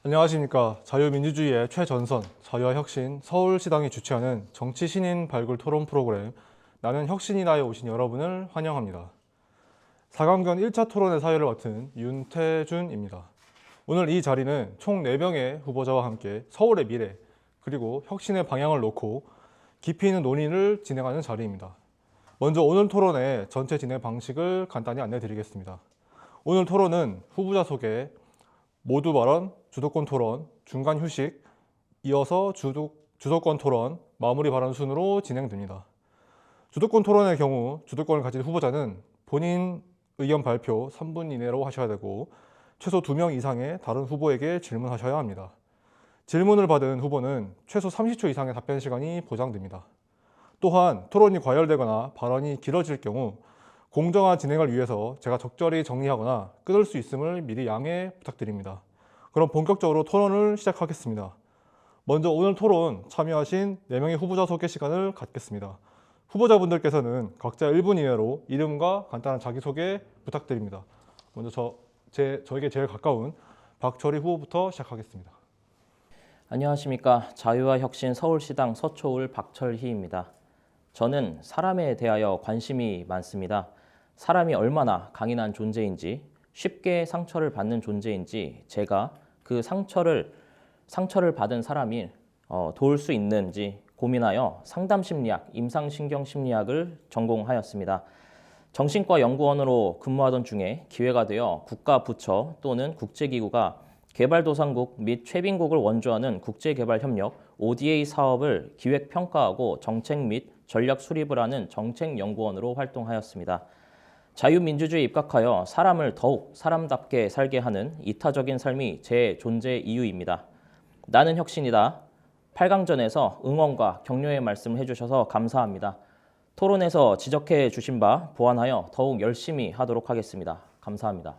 안녕하십니까. 자유민주주의의 최전선, 자유와혁신, 서울시당이 주최하는 정치신인 발굴 토론 프로그램 나는 혁신이다에 오신 여러분을 환영합니다. 4강변 1차 토론의 사회를 맡은 윤태준입니다. 오늘 이 자리는 총 4명의 후보자와 함께 서울의 미래, 그리고 혁신의 방향을 놓고 깊이 있는 논의를 진행하는 자리입니다. 먼저 오늘 토론의 전체 진행 방식을 간단히 안내 드리겠습니다. 오늘 토론은 후보자 소개, 모두 발언, 주도권 토론, 중간 휴식, 이어서 주도권 토론, 마무리 발언 순으로 진행됩니다. 주도권 토론의 경우 주도권을 가진 후보자는 본인 의견 발표 3분 이내로 하셔야 되고 최소 2명 이상의 다른 후보에게 질문하셔야 합니다. 질문을 받은 후보는 최소 30초 이상의 답변 시간이 보장됩니다. 또한 토론이 과열되거나 발언이 길어질 경우 공정한 진행을 위해서 제가 적절히 정리하거나 끊을 수 있음을 미리 양해 부탁드립니다. 그럼 본격적으로 토론을 시작하겠습니다. 먼저 오늘 토론 참여하신 4명의 후보자 소개 시간을 갖겠습니다. 후보자분들께서는 각자 1분 이내로 이름과 간단한 자기소개 부탁드립니다. 먼저 저에게 제일 가까운 박철희 후보부터 시작하겠습니다. 안녕하십니까. 자유와혁신 서울시당 서초울 박철희입니다. 저는 사람에 대하여 관심이 많습니다. 사람이 얼마나 강인한 존재인지, 쉽게 상처를 받는 존재인지, 제가 그 상처를 받은 사람이 도울 수 있는지 고민하여 상담심리학, 임상신경심리학을 전공하였습니다. 정신과 연구원으로 근무하던 중에 기회가 되어 국가 부처 또는 국제기구가 개발도상국 및 최빈국을 원조하는 국제개발협력 ODA 사업을 기획평가하고 정책 및 전략 수립을 하는 정책연구원으로 활동하였습니다. 자유민주주의에 입각하여 사람을 더욱 사람답게 살게 하는 이타적인 삶이 제 존재 이유입니다. 나는 혁신이다. 8강전에서 응원과 격려의 말씀을 해주셔서 감사합니다. 토론에서 지적해 주신 바 보완하여 더욱 열심히 하도록 하겠습니다. 감사합니다.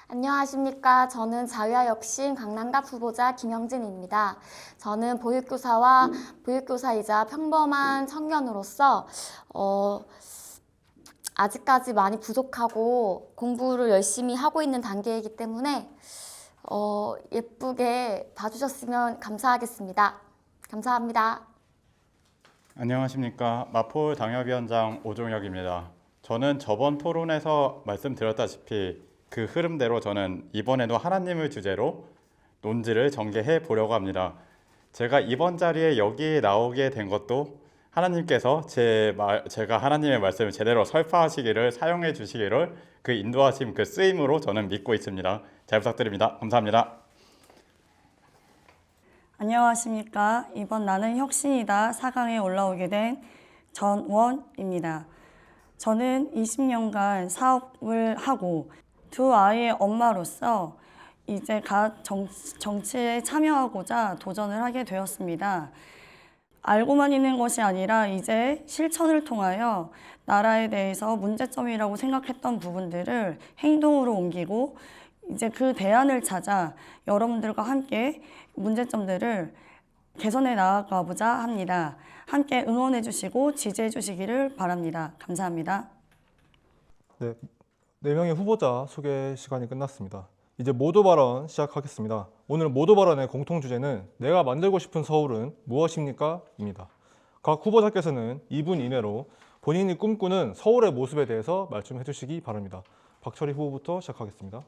안녕하십니까. 저는 자유와혁신 강남갑 후보자 김영진입니다. 저는 보육교사이자 평범한 청년으로서 아직까지 많이 부족하고 공부를 열심히 하고 있는 단계이기 때문에 예쁘게 봐주셨으면 감사하겠습니다. 감사합니다. 안녕하십니까. 마포 당협위원장 오종혁입니다. 저는 저번 토론에서 말씀드렸다시피 그 흐름대로 저는 이번에도 하나님을 주제로 논지를 전개해 보려고 합니다. 제가 이번 자리에 여기에 나오게 된 것도 하나님께서 제가 하나님의 말씀을 제대로 설파하시기를, 사용해 주시기를 그 인도하심, 그 쓰임으로 저는 믿고 있습니다. 잘 부탁드립니다. 감사합니다. 안녕하십니까. 이번 나는 혁신이다 4강에 올라오게 된 전원입니다. 저는 20년간 사업을 하고 두 아이의 엄마로서 이제 정치에 참여하고자 도전을 하게 되었습니다. 알고만 있는 것이 아니라 이제 실천을 통하여 나라에 대해서 문제점이라고 생각했던 부분들을 행동으로 옮기고 이제 그 대안을 찾아 여러분들과 함께 문제점들을 개선해 나아가보자 합니다. 함께 응원해 주시고 지지해 주시기를 바랍니다. 감사합니다. 네, 4명의 후보자 소개 시간이 끝났습니다. 이제 모두 발언 시작하겠습니다. 오늘 모두 발언의 공통 주제는 내가 만들고 싶은 서울은 무엇입니까? 입니다. 각 후보자께서는 2분 이내로 본인이 꿈꾸는 서울의 모습에 대해서 말씀해 주시기 바랍니다. 박철희 후보부터 시작하겠습니다.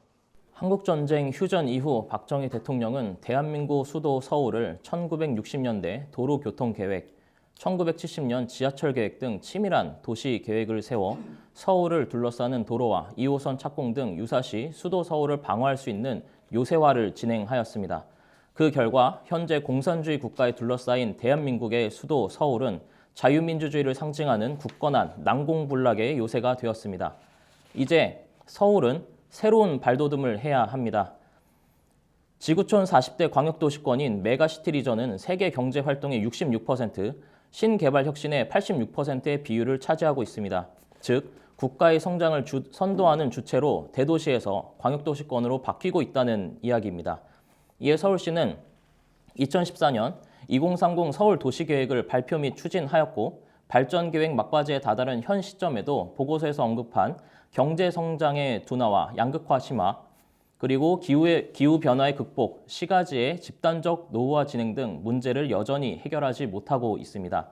한국전쟁 휴전 이후 박정희 대통령은 대한민국 수도 서울을 1960년대 도로교통계획, 1970년 지하철계획 등 치밀한 도시계획을 세워 서울을 둘러싸는 도로와 2호선 착공 등 유사시 수도 서울을 방어할 수 있는 요새화를 진행하였습니다. 그 결과 현재 공산주의 국가에 둘러싸인 대한민국의 수도 서울은 자유민주주의를 상징하는 굳건한 난공불락의 요새가 되었습니다. 이제 서울은 새로운 발돋움을 해야 합니다. 지구촌 40대 광역도시권인 메가시티 리전은 세계 경제활동의 66%, 신개발 혁신의 86%의 비율을 차지하고 있습니다. 즉, 국가의 성장을 선도하는 주체로 대도시에서 광역도시권으로 바뀌고 있다는 이야기입니다. 이에 서울시는 2014년 2030 서울도시계획을 발표 및 추진하였고 발전계획 막바지에 다다른 현 시점에도 보고서에서 언급한 경제성장의 둔화와 양극화 심화, 그리고 기후 변화의 극복, 시가지의 집단적 노후화 진행 등 문제를 여전히 해결하지 못하고 있습니다.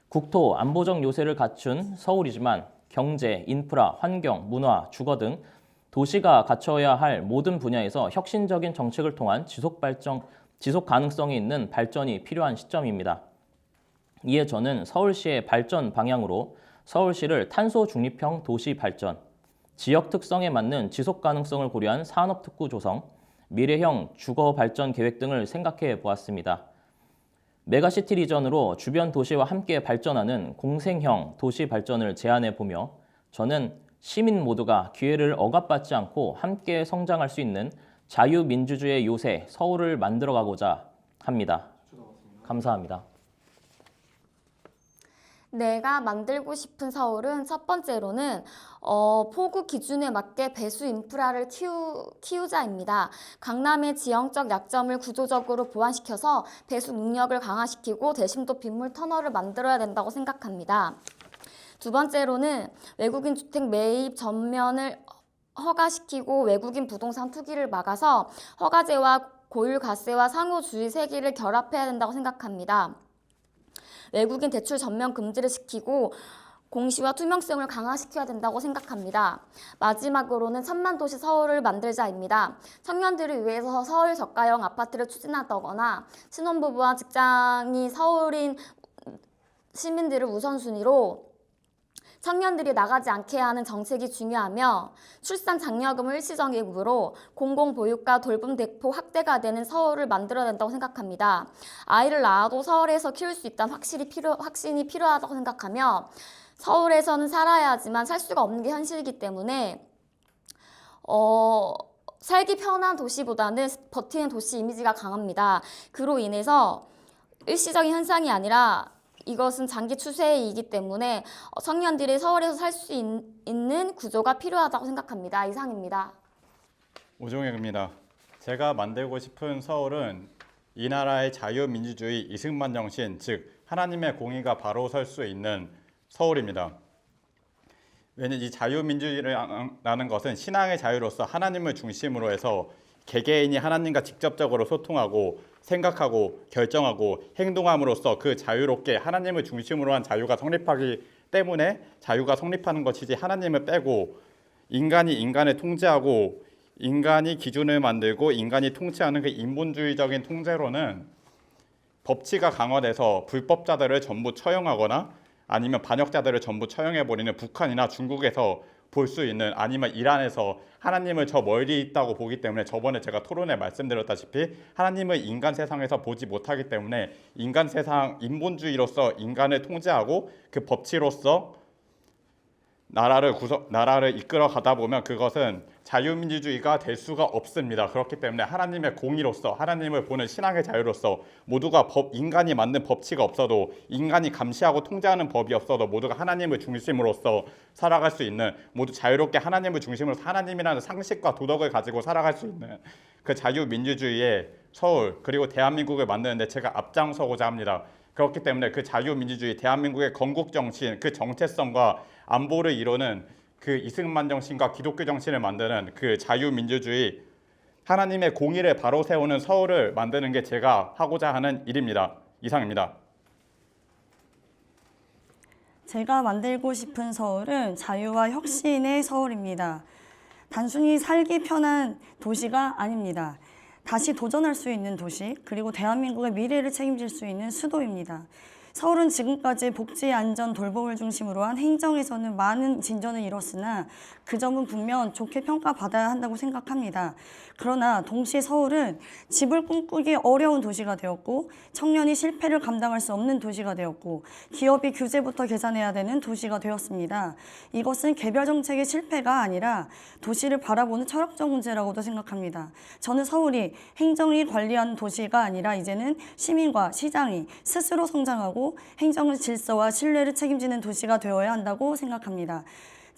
국토, 안보적 요새를 갖춘 서울이지만 경제, 인프라, 환경, 문화, 주거 등 도시가 갖춰야 할 모든 분야에서 혁신적인 정책을 통한 지속 가능성이 있는 발전이 필요한 시점입니다. 이에 저는 서울시의 발전 방향으로 서울시를 탄소 중립형 도시 발전, 지역 특성에 맞는 지속 가능성을 고려한 산업 특구 조성, 미래형 주거 발전 계획 등을 생각해 보았습니다. 메가시티 리전으로 주변 도시와 함께 발전하는 공생형 도시 발전을 제안해 보며 저는 시민 모두가 기회를 억압받지 않고 함께 성장할 수 있는 자유민주주의 요새 서울을 만들어가고자 합니다. 감사합니다. 내가 만들고 싶은 서울은 첫 번째로는 폭우 기준에 맞게 배수 인프라를 키우자입니다. 강남의 지형적 약점을 구조적으로 보완시켜서 배수 능력을 강화시키고 대심도 빗물 터널을 만들어야 된다고 생각합니다. 두 번째로는 외국인 주택 매입 전면을 허가시키고 외국인 부동산 투기를 막아서 허가제와 고율가세와 상호주의 세기를 결합해야 된다고 생각합니다. 외국인 대출 전면 금지를 시키고 공시와 투명성을 강화시켜야 된다고 생각합니다. 마지막으로는 천만 도시 서울을 만들자입니다. 청년들을 위해서 서울 저가형 아파트를 추진하거나 신혼부부와 직장이 서울인 시민들을 우선순위로 청년들이 나가지 않게 하는 정책이 중요하며 출산 장려금을 일시적으로 공공보육과 돌봄 대폭 확대가 되는 서울을 만들어야 된다고 생각합니다. 아이를 낳아도 서울에서 키울 수 있다는 확신이 필요하다고 생각하며 서울에서는 살아야 하지만 살 수가 없는 게 현실이기 때문에 살기 편한 도시보다는 버티는 도시 이미지가 강합니다. 그로 인해서 일시적인 현상이 아니라 이것은 장기 추세이기 때문에 청년들이 서울에서 살 수 있는 구조가 필요하다고 생각합니다. 이상입니다. 오종혁입니다. 제가 만들고 싶은 서울은 이 나라의 자유민주주의 이승만 정신, 즉 하나님의 공의가 바로 설 수 있는 서울입니다. 왜냐하면 이 자유민주주의라는 것은 신앙의 자유로서 하나님을 중심으로 해서 개개인이 하나님과 직접적으로 소통하고 생각하고 결정하고 행동함으로써 그 자유롭게 하나님을 중심으로 한 자유가 성립하기 때문에 자유가 성립하는 것이지, 하나님을 빼고 인간이 인간을 통제하고 인간이 기준을 만들고 인간이 통치하는 그 인본주의적인 통제로는 법치가 강화돼서 불법자들을 전부 처형하거나 아니면 반역자들을 전부 처형해버리는 북한이나 중국에서 볼 수 있는, 아니면 이란에서 하나님을 저 멀리 있다고 보기 때문에, 저번에 제가 토론에 말씀드렸다시피 하나님을 인간 세상에서 보지 못하기 때문에 인간 세상 인본주의로서 인간을 통제하고 그 법치로서 나라를 이끌어 가다 보면 그것은 자유민주주의가 될 수가 없습니다. 그렇기 때문에 하나님의 공의로서, 하나님을 보는 신앙의 자유로서 모두가 인간이 만든 법치가 없어도, 인간이 감시하고 통제하는 법이 없어도 모두가 하나님을 중심으로서 살아갈 수 있는, 모두 자유롭게 하나님을 중심으로 하나님이라는 상식과 도덕을 가지고 살아갈 수 있는 그 자유민주주의의 서울, 그리고 대한민국을 만드는데 제가 앞장서고자 합니다. 그렇기 때문에 그 자유민주주의, 대한민국의 건국 정신, 그 정체성과 안보를 이루는 그 이승만 정신과 기독교 정신을 만드는 그 자유민주주의, 하나님의 공의를 바로 세우는 서울을 만드는 게 제가 하고자 하는 일입니다. 이상입니다. 제가 만들고 싶은 서울은 자유와 혁신의 서울입니다. 단순히 살기 편한 도시가 아닙니다. 다시 도전할 수 있는 도시, 그리고 대한민국의 미래를 책임질 수 있는 수도입니다. 서울은 지금까지 복지, 안전, 돌봄을 중심으로 한 행정에서는 많은 진전을 이뤘으나 그 점은 분명 좋게 평가받아야 한다고 생각합니다. 그러나 동시에 서울은 집을 꿈꾸기 어려운 도시가 되었고, 청년이 실패를 감당할 수 없는 도시가 되었고, 기업이 규제부터 계산해야 되는 도시가 되었습니다. 이것은 개별 정책의 실패가 아니라 도시를 바라보는 철학적 문제라고도 생각합니다. 저는 서울이 행정이 관리하는 도시가 아니라 이제는 시민과 시장이 스스로 성장하고 행정의 질서와 신뢰를 책임지는 도시가 되어야 한다고 생각합니다.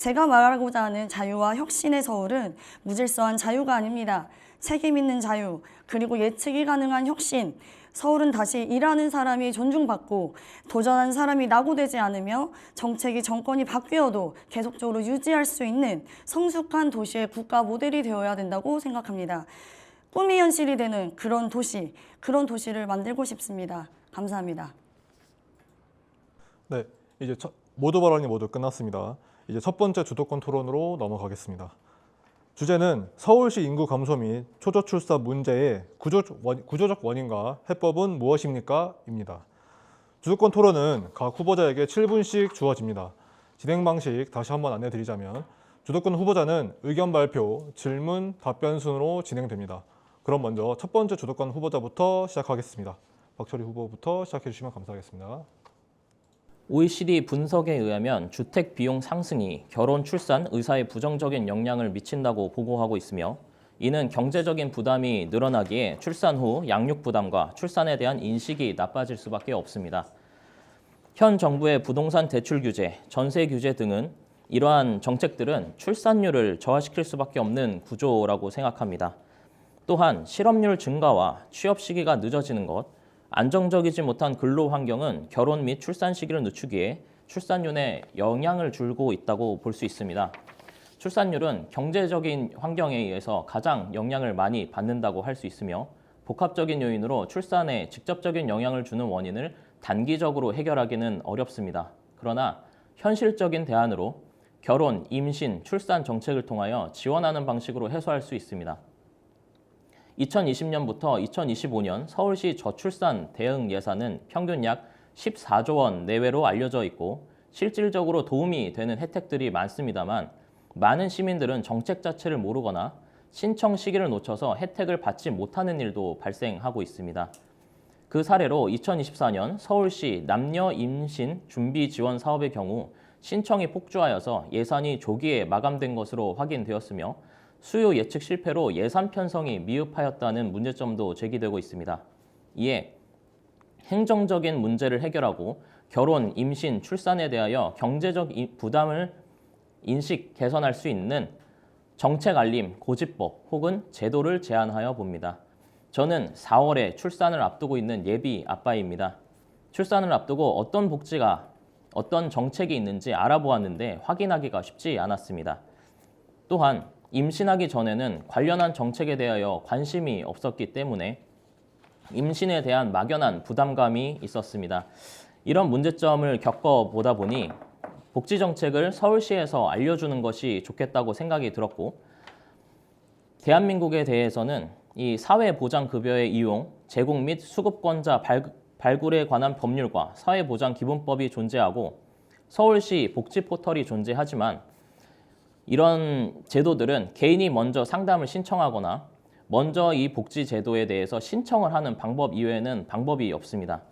제가 말하고자 하는 자유와 혁신의 서울은 무질서한 자유가 아닙니다. 책임 있는 자유, 그리고 예측이 가능한 혁신. 서울은 다시 일하는 사람이 존중받고 도전하는 사람이 낙오되지 않으며 정책이 정권이 바뀌어도 계속적으로 유지할 수 있는 성숙한 도시의 국가 모델이 되어야 된다고 생각합니다. 꿈이 현실이 되는 그런 도시를 만들고 싶습니다. 감사합니다. 네, 이제 모두 발언이 모두 끝났습니다. 이제 첫 번째 주도권 토론으로 넘어가겠습니다. 주제는 서울시 인구 감소 및 초저출산 문제의 구조적 원인과 해법은 무엇입니까? 입니다. 주도권 토론은 각 후보자에게 7분씩 주어집니다. 진행 방식 다시 한번 안내드리자면 주도권 후보자는 의견 발표, 질문, 답변 순으로 진행됩니다. 그럼 먼저 첫 번째 주도권 후보자부터 시작하겠습니다. 박철희 후보부터 시작해 주시면 감사하겠습니다. OECD 분석에 의하면 주택 비용 상승이 결혼, 출산, 의사에 부정적인 영향을 미친다고 보고하고 있으며 이는 경제적인 부담이 늘어나기에 출산 후 양육 부담과 출산에 대한 인식이 나빠질 수밖에 없습니다. 현 정부의 부동산 대출 규제, 전세 규제 등은 이러한 정책들은 출산율을 저하시킬 수밖에 없는 구조라고 생각합니다. 또한 실업률 증가와 취업 시기가 늦어지는 것, 안정적이지 못한 근로 환경은 결혼 및 출산 시기를 늦추기에 출산율에 영향을 주고 있다고 볼 수 있습니다. 출산율은 경제적인 환경에 의해서 가장 영향을 많이 받는다고 할 수 있으며 복합적인 요인으로 출산에 직접적인 영향을 주는 원인을 단기적으로 해결하기는 어렵습니다. 그러나 현실적인 대안으로 결혼, 임신, 출산 정책을 통하여 지원하는 방식으로 해소할 수 있습니다. 2020년부터 2025년 서울시 저출산 대응 예산은 평균 약 14조 원 내외로 알려져 있고 실질적으로 도움이 되는 혜택들이 많습니다만 많은 시민들은 정책 자체를 모르거나 신청 시기를 놓쳐서 혜택을 받지 못하는 일도 발생하고 있습니다. 그 사례로 2024년 서울시 남녀 임신 준비 지원 사업의 경우 신청이 폭주하여서 예산이 조기에 마감된 것으로 확인되었으며 수요 예측 실패로 예산 편성이 미흡하였다는 문제점도 제기되고 있습니다. 이에 행정적인 문제를 해결하고 결혼, 임신, 출산에 대하여 경제적 부담을 인식 개선할 수 있는 정책 알림, 고지법 혹은 제도를 제안하여 봅니다. 저는 4월에 출산을 앞두고 있는 예비 아빠입니다. 출산을 앞두고 어떤 정책이 있는지 알아보았는데 확인하기가 쉽지 않았습니다. 또한 임신하기 전에는 관련한 정책에 대하여 관심이 없었기 때문에 임신에 대한 막연한 부담감이 있었습니다. 이런 문제점을 겪어보다 보니 복지 정책을 서울시에서 알려주는 것이 좋겠다고 생각이 들었고 대한민국에 대해서는 이 사회보장급여의 이용, 제공 및 수급권자 발굴에 관한 법률과 사회보장기본법이 존재하고 서울시 복지포털이 존재하지만 이런 제도들은 개인이 먼저 상담을 신청하거나 먼저 이 복지 제도에 대해서 신청을 하는 방법 이외에는 방법이 없습니다.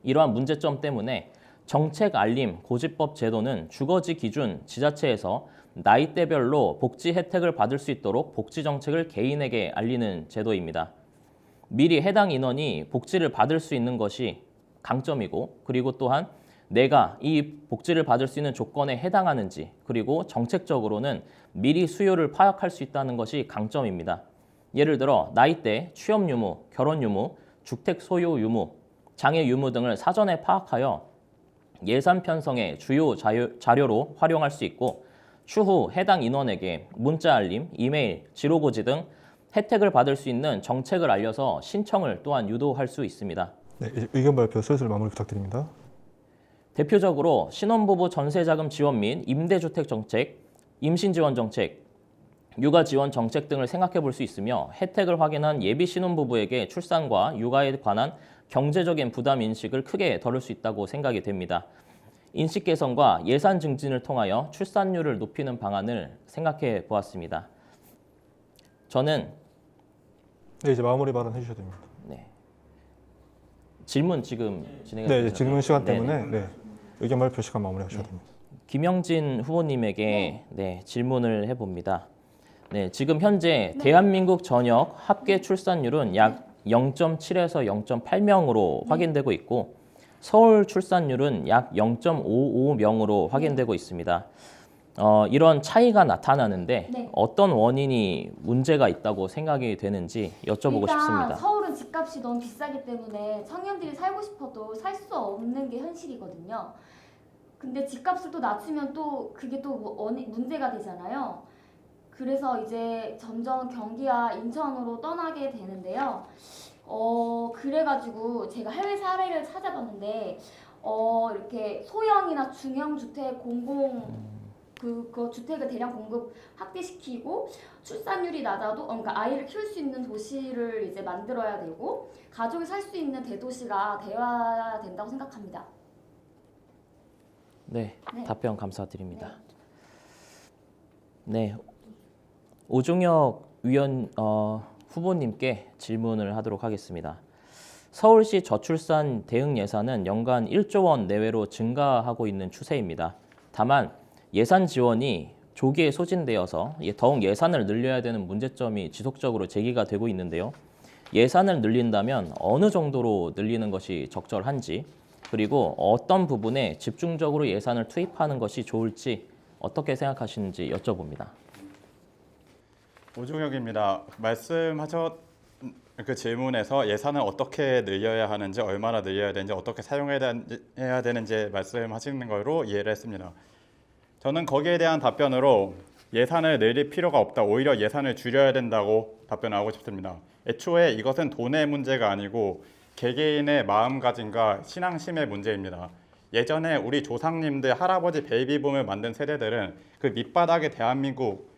이러한 문제점 때문에 정책 알림 고지법 제도는 주거지 기준 지자체에서 나이대별로 복지 혜택을 받을 수 있도록 복지 정책을 개인에게 알리는 제도입니다. 미리 해당 인원이 복지를 받을 수 있는 것이 강점이고 그리고 또한 내가 이 복지를 받을 수 있는 조건에 해당하는지 그리고 정책적으로는 미리 수요를 파악할 수 있다는 것이 강점입니다. 예를 들어 나이대, 취업 유무, 결혼 유무, 주택 소유 유무, 장애 유무 등을 사전에 파악하여 예산 편성의 주요 자료로 활용할 수 있고 추후 해당 인원에게 문자 알림, 이메일, 지로고지 등 혜택을 받을 수 있는 정책을 알려서 신청을 또한 유도할 수 있습니다. 네, 이제 의견 발표 슬슬 마무리 부탁드립니다. 대표적으로 신혼부부 전세자금 지원 및 임대주택 정책, 임신지원 정책, 육아지원 정책 등을 생각해 볼 수 있으며 혜택을 확인한 예비 신혼부부에게 출산과 육아에 관한 경제적인 부담 인식을 크게 덜을 수 있다고 생각이 됩니다. 인식 개선과 예산 증진을 통하여 출산율을 높이는 방안을 생각해 보았습니다. 저는 네, 이제 마무리 발언 해주셔야 됩니다. 질문 지금 진행해 네, 이제 질문 시간 네네. 때문에 네, 의견 발표 시간 마무리하셔야 됩니다. 김영진 후보님에게 질문을 해봅니다. 지금 현재 대한민국 전역 합계 출산율은 약 0.7에서 0.8명으로 확인되고 있고 서울 출산율은 약 0.55명으로 확인되고 있습니다. 이런 차이가 나타나는데 네. 어떤 원인이 문제가 있다고 생각이 되는지 여쭤보고 일단 싶습니다. 서울은 집값이 너무 비싸기 때문에 청년들이 살고 싶어도 살 수 없는 게 현실이거든요. 근데 집값을 또 낮추면 또 그게 또 문제가 되잖아요. 그래서 이제 점점 경기와 인천으로 떠나게 되는데요. 그래가지고 제가 해외 사례를 찾아봤는데 이렇게 소형이나 중형 주택 그 주택을 대량 공급 확대시키고 출산율이 낮아도 그러니까 아이를 키울 수 있는 도시를 이제 만들어야 되고 가족이 살 수 있는 대도시가 되어야 된다고 생각합니다. 네, 네. 답변 감사드립니다. 네, 오종혁 후보님께 질문을 하도록 하겠습니다. 서울시 저출산 대응 예산은 연간 1조 원 내외로 증가하고 있는 추세입니다. 다만 예산 지원이 조기에 소진되어서 더욱 예산을 늘려야 되는 문제점이 지속적으로 제기가 되고 있는데요. 예산을 늘린다면 어느 정도로 늘리는 것이 적절한지, 그리고 어떤 부분에 집중적으로 예산을 투입하는 것이 좋을지 어떻게 생각하시는지 여쭤봅니다. 오종혁입니다. 말씀하셨 그 질문에서 예산을 어떻게 늘려야 하는지, 얼마나 늘려야 되는지, 어떻게 사용해야 되는지 말씀하시는 거로 이해를 했습니다. 저는 거기에 대한 답변으로 예산을 늘릴 필요가 없다, 오히려 예산을 줄여야 된다고 답변하고 싶습니다. 애초에 이것은 돈의 문제가 아니고 개개인의 마음가짐과 신앙심의 문제입니다. 예전에 우리 조상님들, 할아버지 베이비붐을 만든 세대들은 그 밑바닥의 대한민국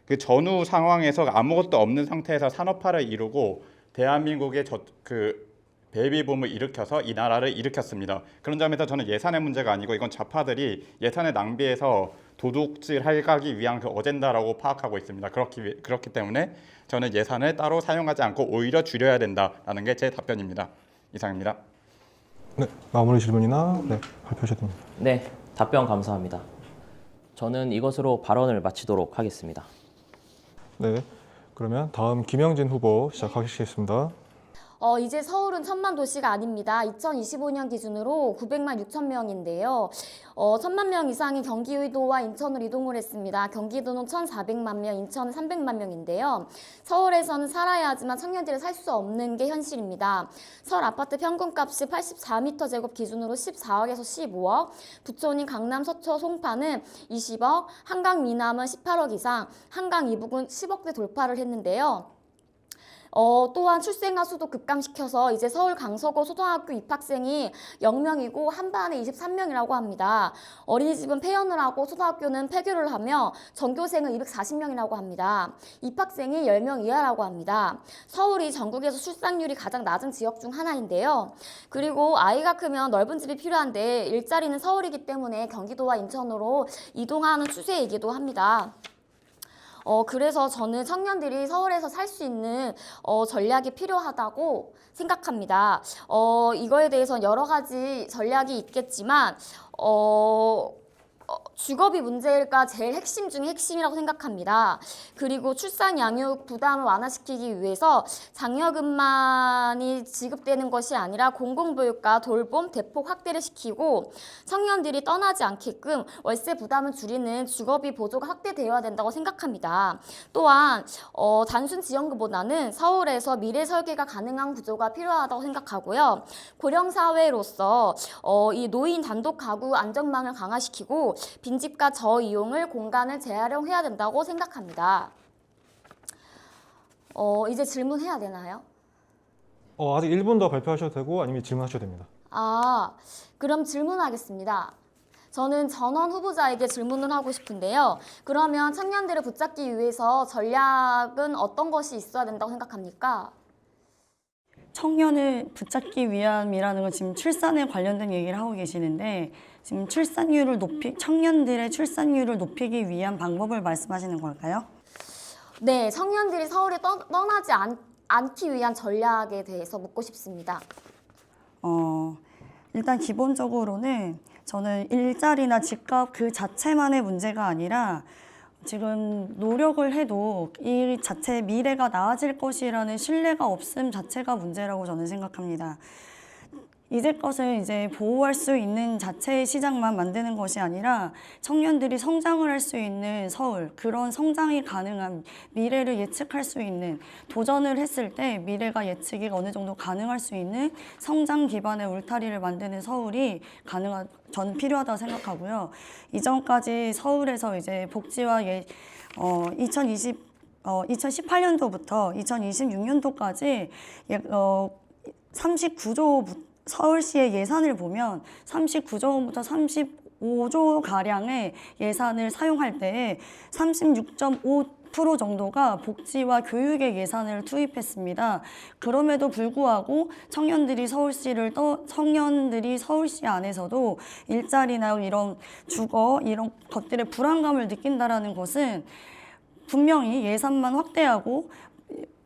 그 전후 상황에서 아무것도 없는 상태에서 산업화를 이루고 대한민국의 그 베이비붐을 일으켜서 이 나라를 일으켰습니다. 그런 점에서 저는 예산의 문제가 아니고 이건 좌파들이 예산을 낭비해서 도둑질하기 위한 그 어젠다라고 파악하고 있습니다. 그렇기 때문에 저는 예산을 따로 사용하지 않고 오히려 줄여야 된다라는 게 제 답변입니다. 이상입니다. 네, 마무리 질문이나 발표하셔도 됩니다. 네, 답변 감사합니다. 저는 이것으로 발언을 마치도록 하겠습니다. 네, 그러면 다음 김영진 후보 시작하시겠습니다. 이제 서울은 1000만 도시가 아닙니다. 2025년 기준으로 900만 6천 명인데요. 1000만 명 이상이 경기도와 인천으로 이동을 했습니다. 경기도는 1400만 명, 인천은 300만 명인데요. 서울에서는 살아야 하지만 청년들이 살 수 없는 게 현실입니다. 서울 아파트 평균값이 84m² 기준으로 14억에서 15억, 부촌인 강남, 서초, 송파는 20억, 한강, 미남은 18억 이상, 한강 이북은 10억대 돌파를 했는데요. 또한 출생아 수도 급감시켜서 이제 서울 강서구 초등학교 입학생이 0명이고 한 반에 23명이라고 합니다. 어린이집은 폐연을 하고 초등학교는 폐교를 하며 전교생은 240명이라고 합니다. 입학생이 10명 이하라고 합니다. 서울이 전국에서 출산율이 가장 낮은 지역 중 하나인데요. 그리고 아이가 크면 넓은 집이 필요한데 일자리는 서울이기 때문에 경기도와 인천으로 이동하는 추세이기도 합니다. 그래서 저는 청년들이 서울에서 살 수 있는 전략이 필요하다고 생각합니다. 이거에 대해서 여러 가지 전략이 있겠지만 주거비 문제가 제일 핵심 중에 핵심이라고 생각합니다. 그리고 출산 양육 부담을 완화시키기 위해서 장려금만이 지급되는 것이 아니라 공공보육과 돌봄 대폭 확대를 시키고 청년들이 떠나지 않게끔 월세 부담을 줄이는 주거비 보조가 확대되어야 된다고 생각합니다. 또한 단순 지원금보다는 서울에서 미래 설계가 가능한 구조가 필요하다고 생각하고요. 고령사회로서 이 노인 단독 가구 안전망을 강화시키고 빈집과 저이용을 공간을 재활용해야 된다고 생각합니다. 이제 질문해야 되나요? 아직 1분 더 발표하셔도 되고 아니면 질문하셔도 됩니다. 그럼 질문하겠습니다. 저는 전원 후보자에게 질문을 하고 싶은데요. 그러면 청년들을 붙잡기 위해서 전략은 어떤 것이 있어야 된다고 생각합니까? 청년을 붙잡기 위함이라는 건 지금 출산에 관련된 얘기를 하고 계시는데 지금 청년들의 출산율을 높이기 위한 방법을 말씀하시는 걸까요? 네, 청년들이 서울에 떠나지 않기 위한 전략에 대해서 묻고 싶습니다. 일단 기본적으로는 저는 일자리나 집값 그 자체만의 문제가 아니라 지금 노력을 해도 이 자체 미래가 나아질 것이라는 신뢰가 없음 자체가 문제라고 저는 생각합니다. 이제껏은 이제 보호할 수 있는 자체의 시장만 만드는 것이 아니라 청년들이 성장을 할 수 있는 서울, 그런 성장이 가능한 미래를 예측할 수 있는, 도전을 했을 때 미래가 예측이 어느 정도 가능할 수 있는 성장 기반의 울타리를 만드는 서울이 저는 필요하다고 생각하고요. 이전까지 서울에서 이제 복지와 2018년도부터 2026년도까지 39조 서울시의 예산을 보면 39조 원부터 35조 가량의 예산을 사용할 때에 36.5% 정도가 복지와 교육의 예산을 투입했습니다. 그럼에도 불구하고 청년들이 서울시 안에서도 일자리나 이런 주거 이런 것들의 불안감을 느낀다라는 것은 분명히 예산만 확대하고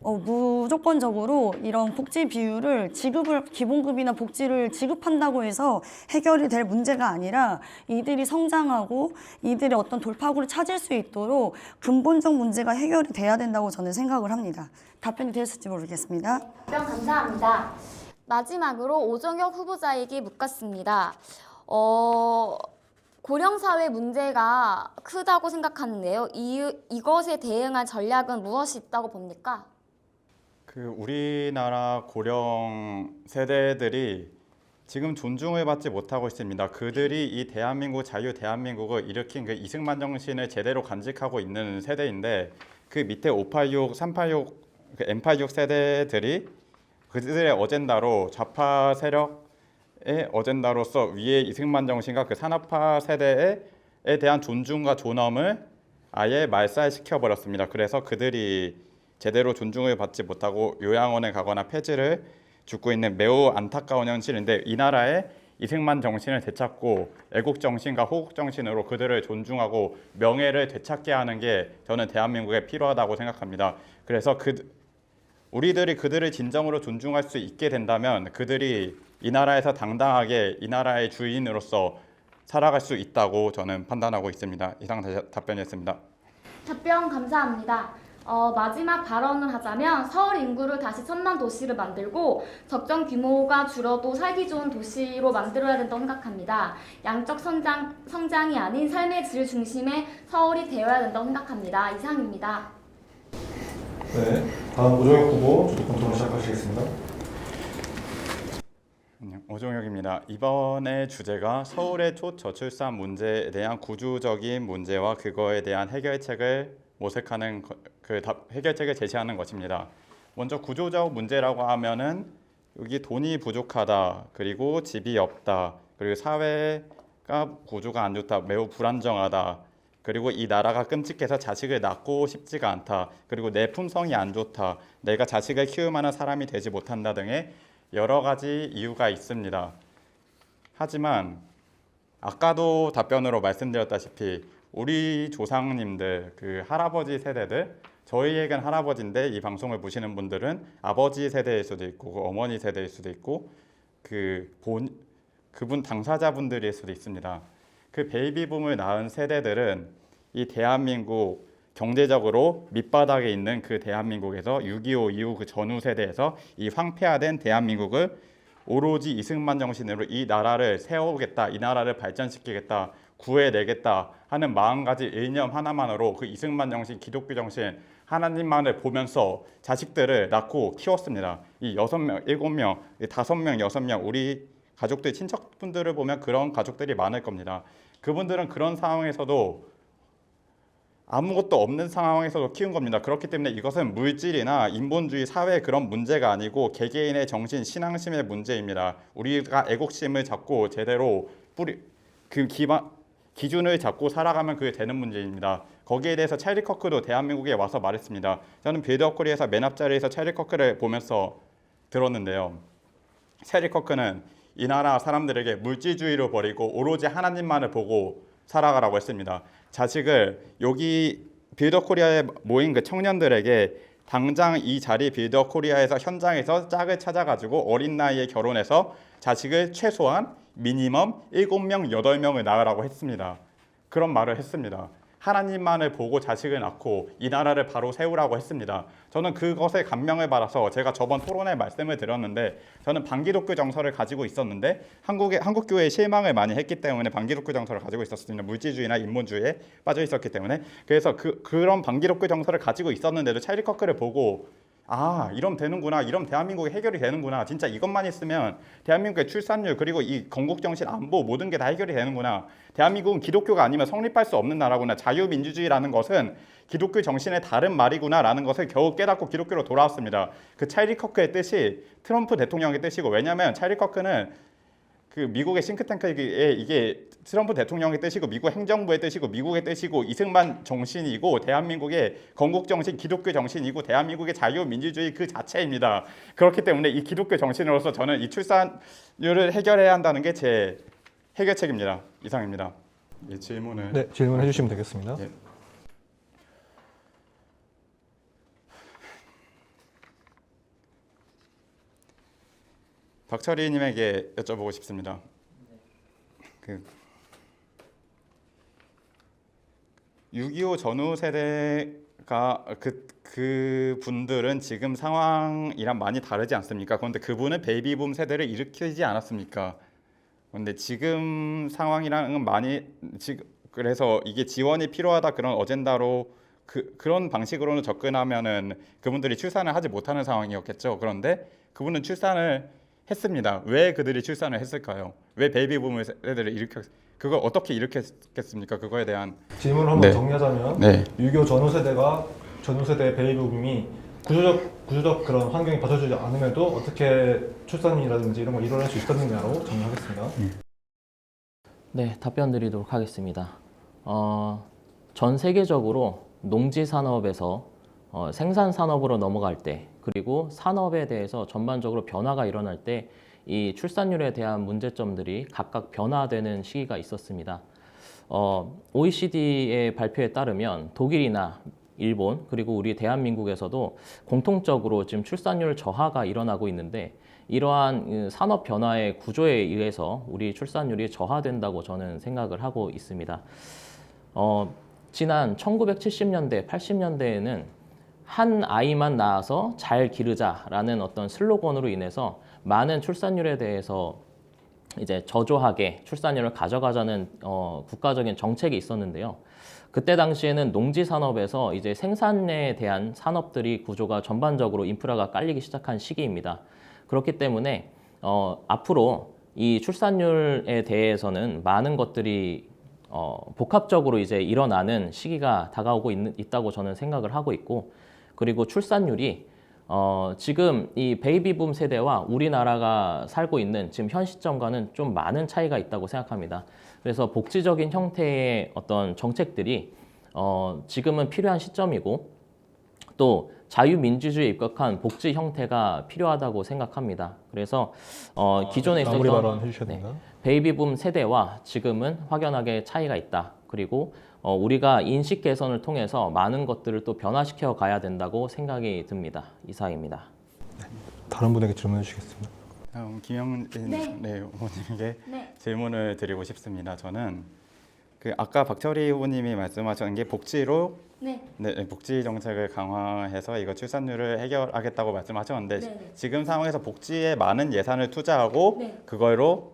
무조건적으로 이런 복지 비율을 기본급이나 복지를 지급한다고 해서 해결이 될 문제가 아니라 이들이 성장하고 이들의 어떤 돌파구를 찾을 수 있도록 근본적 문제가 해결이 돼야 된다고 저는 생각을 합니다. 답변이 되었을지 모르겠습니다. 답변 감사합니다. 마지막으로 오정혁 후보자에게 묻겠습니다. 고령사회 문제가 크다고 생각하는데요. 이것에 대응한 전략은 무엇이 있다고 봅니까? 우리나라 고령 세대들이 지금 존중을 받지 못하고 있습니다. 그들이 이 대한민국 자유 대한민국을 일으킨 그 이승만 정신을 제대로 간직하고 있는 세대인데 그 밑에 586, 386, M86 세대들이 그들의 어젠다로 좌파 세력의 어젠다로서 위에 이승만 정신과 그 산업화 세대에 대한 존중과 존엄을 아예 말살시켜 버렸습니다. 그래서 그들이 제대로 존중을 받지 못하고 요양원에 가거나 폐지를 죽고 있는 매우 안타까운 현실인데 이 나라의 이승만 정신을 되찾고 애국 정신과 호국 정신으로 그들을 존중하고 명예를 되찾게 하는 게 저는 대한민국에 필요하다고 생각합니다. 그래서 우리들이 그들을 진정으로 존중할 수 있게 된다면 그들이 이 나라에서 당당하게 이 나라의 주인으로서 살아갈 수 있다고 저는 판단하고 있습니다. 이상 답변이었습니다. 답변 감사합니다. 마지막 발언을 하자면 서울 인구를 다시 첨단 도시를 만들고 적정 규모가 줄어도 살기 좋은 도시로 만들어야 된다고 생각합니다. 양적 성장이 아닌 삶의 질 중심의 서울이 되어야 된다고 생각합니다. 이상입니다. 네, 다음 오정혁 후보 주도 검토를 시작하시겠습니다. 오종혁입니다. 이번의 주제가 서울의 초저출산 문제에 대한 구조적인 문제와 그거에 대한 해결책을 모색하는 해결책을 제시하는 것입니다. 먼저 구조적 문제라고 하면은 여기 돈이 부족하다, 그리고 집이 없다, 그리고 사회가 구조가 안 좋다, 매우 불안정하다, 그리고 이 나라가 끔찍해서 자식을 낳고 싶지가 않다, 그리고 내 품성이 안 좋다, 내가 자식을 키울 만한 사람이 되지 못한다 등의 여러 가지 이유가 있습니다. 하지만 아까도 답변으로 말씀드렸다시피 우리 조상님들, 그 할아버지 세대들, 저희에겐 할아버지인데 이 방송을 보시는 분들은 아버지 세대일 수도 있고 어머니 세대일 수도 있고 그분 당사자분들일 수도 있습니다. 그 베이비붐을 낳은 세대들은 이 대한민국 경제적으로 밑바닥에 있는 그 대한민국에서 6.25 이후 그 전후 세대에서 이 황폐화된 대한민국을 오로지 이승만 정신으로 이 나라를 세우겠다, 이 나라를 발전시키겠다, 구해내겠다 하는 마음가짐 일념 하나만으로 그 이승만 정신, 기독교 정신, 하나님만을 보면서 자식들을 낳고 키웠습니다. 이 6명, 7명, 5명, 6명 우리 가족들, 친척분들을 보면 그런 가족들이 많을 겁니다. 그분들은 그런 상황에서도 아무것도 없는 상황에서도 키운 겁니다. 그렇기 때문에 이것은 물질이나 인본주의 사회의 그런 문제가 아니고 개개인의 정신, 신앙심의 문제입니다. 우리가 애국심을 잡고 제대로 기준을 잡고 살아가면 그게 되는 문제입니다. 거기에 대해서 찰리 커크도 대한민국에 와서 말했습니다. 저는 빌드 업 코리아에서 맨 앞자리에서 찰리 커크를 보면서 들었는데요. 찰리 커크는 이 나라 사람들에게 물질주의를 버리고 오로지 하나님만을 보고 살아가라고 했습니다. 자식을 여기 빌드 업 코리아에 모인 그 청년들에게 당장 이 자리 빌드 업 코리아에서 현장에서 짝을 찾아가지고 어린 나이에 결혼해서 자식을 최소한 미니멈 7명, 8명을 낳으라고 했습니다. 그런 말을 했습니다. 하나님만을 보고 자식을 낳고 이 나라를 바로 세우라고 했습니다. 저는 그것에 감명을 받아서 제가 저번 토론에 말씀을 드렸는데 저는 반기독교 정서를 가지고 있었는데 한국 교회에 실망을 많이 했기 때문에 반기독교 정서를 가지고 있었습니다. 물질주의나 인본주의에 빠져 있었기 때문에. 그래서 그런 반기독교 정서를 가지고 있었는데도 찰리 커크를 보고 이러면 되는구나. 이러면 대한민국이 해결이 되는구나. 진짜 이것만 있으면 대한민국의 출산율 그리고 이 건국정신 안보 모든 게 다 해결이 되는구나. 대한민국은 기독교가 아니면 성립할 수 없는 나라구나. 자유민주주의라는 것은 기독교 정신의 다른 말이구나 라는 것을 겨우 깨닫고 기독교로 돌아왔습니다. 그 찰리 커크의 뜻이 트럼프 대통령의 뜻이고, 왜냐하면 찰리 커크는 그 미국의 싱크탱크에 이게 트럼프 대통령의 뜻이고 미국 행정부의 뜻이고 미국의 뜻이고 이승만 정신이고 대한민국의 건국 정신 기독교 정신이고 대한민국의 자유민주주의 그 자체입니다. 그렇기 때문에 이 기독교 정신으로서 저는 이 출산율을 해결해야 한다는 게 제 해결책입니다. 이상입니다. 질문을 네, 질문해 주시면 되겠습니다. 예. 박철희님에게 여쭤보고 싶습니다. 그 6.25 전후 세대가 그 분들은 지금 상황이랑 많이 다르지 않습니까? 그런데 그분은 베이비붐 세대를 일으키지 않았습니까? 그런데 지금 상황이랑은 많이 그래서 이게 지원이 필요하다 그런 어젠다로 그런 방식으로는 접근하면은 그분들이 출산을 하지 못하는 상황이었겠죠. 그런데 그분은 출산을 했습니다. 왜 그들이 출산을 했을까요? 왜 베이비붐 세대를 그걸 어떻게 일으켰겠습니까? 그거에 대한 질문을 한번 네. 정리하자면 네. 6.25 전후 세대의 베이비붐이 구조적 그런 환경이 받쳐주지 않음에도 어떻게 출산이라든지 이런 걸 이뤄낼 수 있었느냐로 정리하겠습니다. 네, 답변 드리도록 하겠습니다. 전 세계적으로 농지 산업에서 생산 산업으로 넘어갈 때, 그리고 산업에 대해서 전반적으로 변화가 일어날 때 이 출산율에 대한 문제점들이 각각 변화되는 시기가 있었습니다. OECD의 발표에 따르면 독일이나 일본 그리고 우리 대한민국에서도 공통적으로 지금 출산율 저하가 일어나고 있는데, 이러한 산업 변화의 구조에 의해서 우리 출산율이 저하된다고 저는 생각을 하고 있습니다. 지난 1970년대, 80년대에는 한 아이만 낳아서 잘 기르자라는 어떤 슬로건으로 인해서 많은 출산율에 대해서 이제 저조하게 출산율을 가져가자는 국가적인 정책이 있었는데요. 그때 당시에는 농지 산업에서 이제 생산에 대한 산업들이 구조가 전반적으로 인프라가 깔리기 시작한 시기입니다. 그렇기 때문에 앞으로 이 출산율에 대해서는 많은 것들이 복합적으로 이제 일어나는 시기가 다가오고 있다고 저는 생각을 하고 있고, 그리고 출산율이 지금 이 베이비붐 세대와 우리나라가 살고 있는 지금 현 시점과는 좀 많은 차이가 있다고 생각합니다. 그래서 복지적인 형태의 어떤 정책들이 지금은 필요한 시점이고, 또 자유민주주의에 입각한 복지 형태가 필요하다고 생각합니다. 그래서 기존에 마무리 있었던 발언 해주셔야 됩니다. 베이비붐 세대와 지금은 확연하게 차이가 있다. 그리고 우리가 인식 개선을 통해서 많은 것들을 또 변화시켜 가야 된다고 생각이 듭니다. 이상입니다. 다른 분에게 질문해 주시겠습니다. 다음 김영진 후보님에게 질문을 드리고 싶습니다. 저는 아까 박철희 후보님이 말씀하신 게 복지로 복지 정책을 강화해서 이거 출산율을 해결하겠다고 말씀하셨는데 지금 상황에서 복지에 많은 예산을 투자하고 그걸로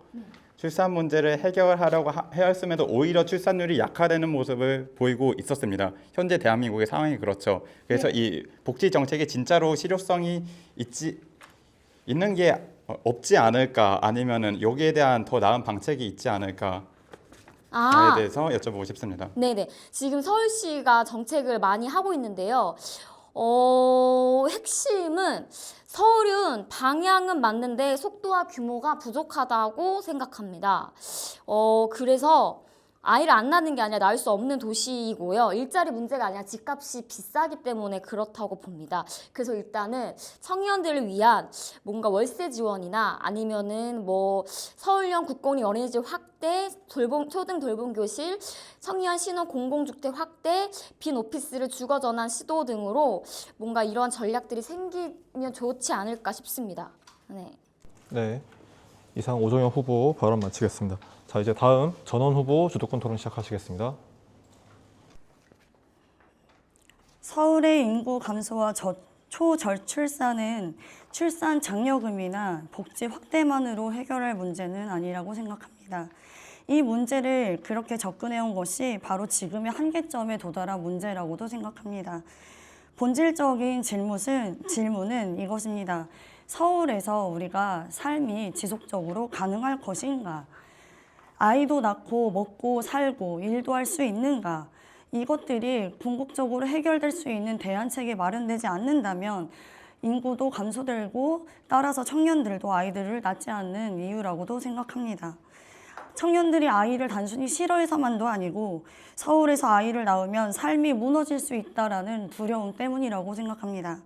출산 문제를 해결하려고 하였음에도 오히려 출산율이 약화되는 모습을 보이고 있었습니다. 현재 대한민국의 상황이 그렇죠. 그래서 이 복지 정책이 진짜로 실효성이 있는 게 없지 않을까, 아니면은 여기에 대한 더 나은 방책이 있지 않을까에 대해서 여쭤보고 싶습니다. 네네. 지금 서울시가 정책을 많이 하고 있는데요. 핵심은 서울은 방향은 맞는데 속도와 규모가 부족하다고 생각합니다. 그래서 아이를 안 낳는 게 아니라 낳을 수 없는 도시이고요. 일자리 문제가 아니라 집값이 비싸기 때문에 그렇다고 봅니다. 그래서 일단은 청년들을 위한 뭔가 월세 지원이나 아니면은 뭐 서울형 국공립 어린이집 확대, 초등 돌봄 교실, 청년 신혼 공공주택 확대, 빈 오피스를 주거 전환 시도 등으로 뭔가 이런 전략들이 생기면 좋지 않을까 싶습니다. 네, 이상 오종혁 후보 발언 마치겠습니다. 자, 이제 다음 전원 후보 주도권 토론 시작하시겠습니다. 서울의 인구 감소와 초저출산은 출산 장려금이나 복지 확대만으로 해결할 문제는 아니라고 생각합니다. 이 문제를 그렇게 접근해온 것이 바로 지금의 한계점에 도달한 문제라고도 생각합니다. 본질적인 질문은 이것입니다. 서울에서 우리가 삶이 지속적으로 가능할 것인가? 아이도 낳고 먹고 살고 일도 할 수 있는가? 이것들이 궁극적으로 해결될 수 있는 대안책이 마련되지 않는다면 인구도 감소되고 따라서 청년들도 아이들을 낳지 않는 이유라고도 생각합니다. 청년들이 아이를 단순히 싫어해서만도 아니고 서울에서 아이를 낳으면 삶이 무너질 수 있다라는 두려움 때문이라고 생각합니다.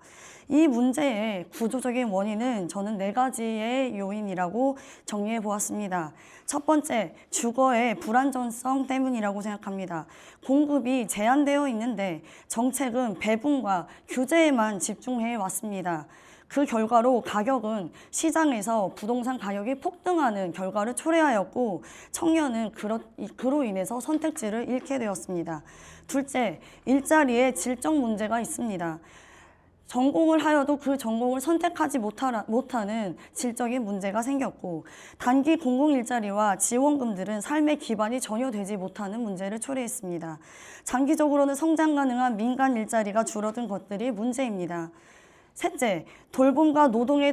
이 문제의 구조적인 원인은 저는 4가지의 요인이라고 정리해 보았습니다. 첫 번째, 주거의 불안정성 때문이라고 생각합니다. 공급이 제한되어 있는데 정책은 배분과 규제에만 집중해 왔습니다. 그 결과로 가격은 시장에서 부동산 가격이 폭등하는 결과를 초래하였고 청년은 그로 인해서 선택지를 잃게 되었습니다. 둘째, 일자리의 질적 문제가 있습니다. 전공을 하여도 그 전공을 선택하지 못하는 질적인 문제가 생겼고 단기 공공 일자리와 지원금들은 삶의 기반이 전혀 되지 못하는 문제를 초래했습니다. 장기적으로는 성장 가능한 민간 일자리가 줄어든 것들이 문제입니다. 셋째, 돌봄과 노동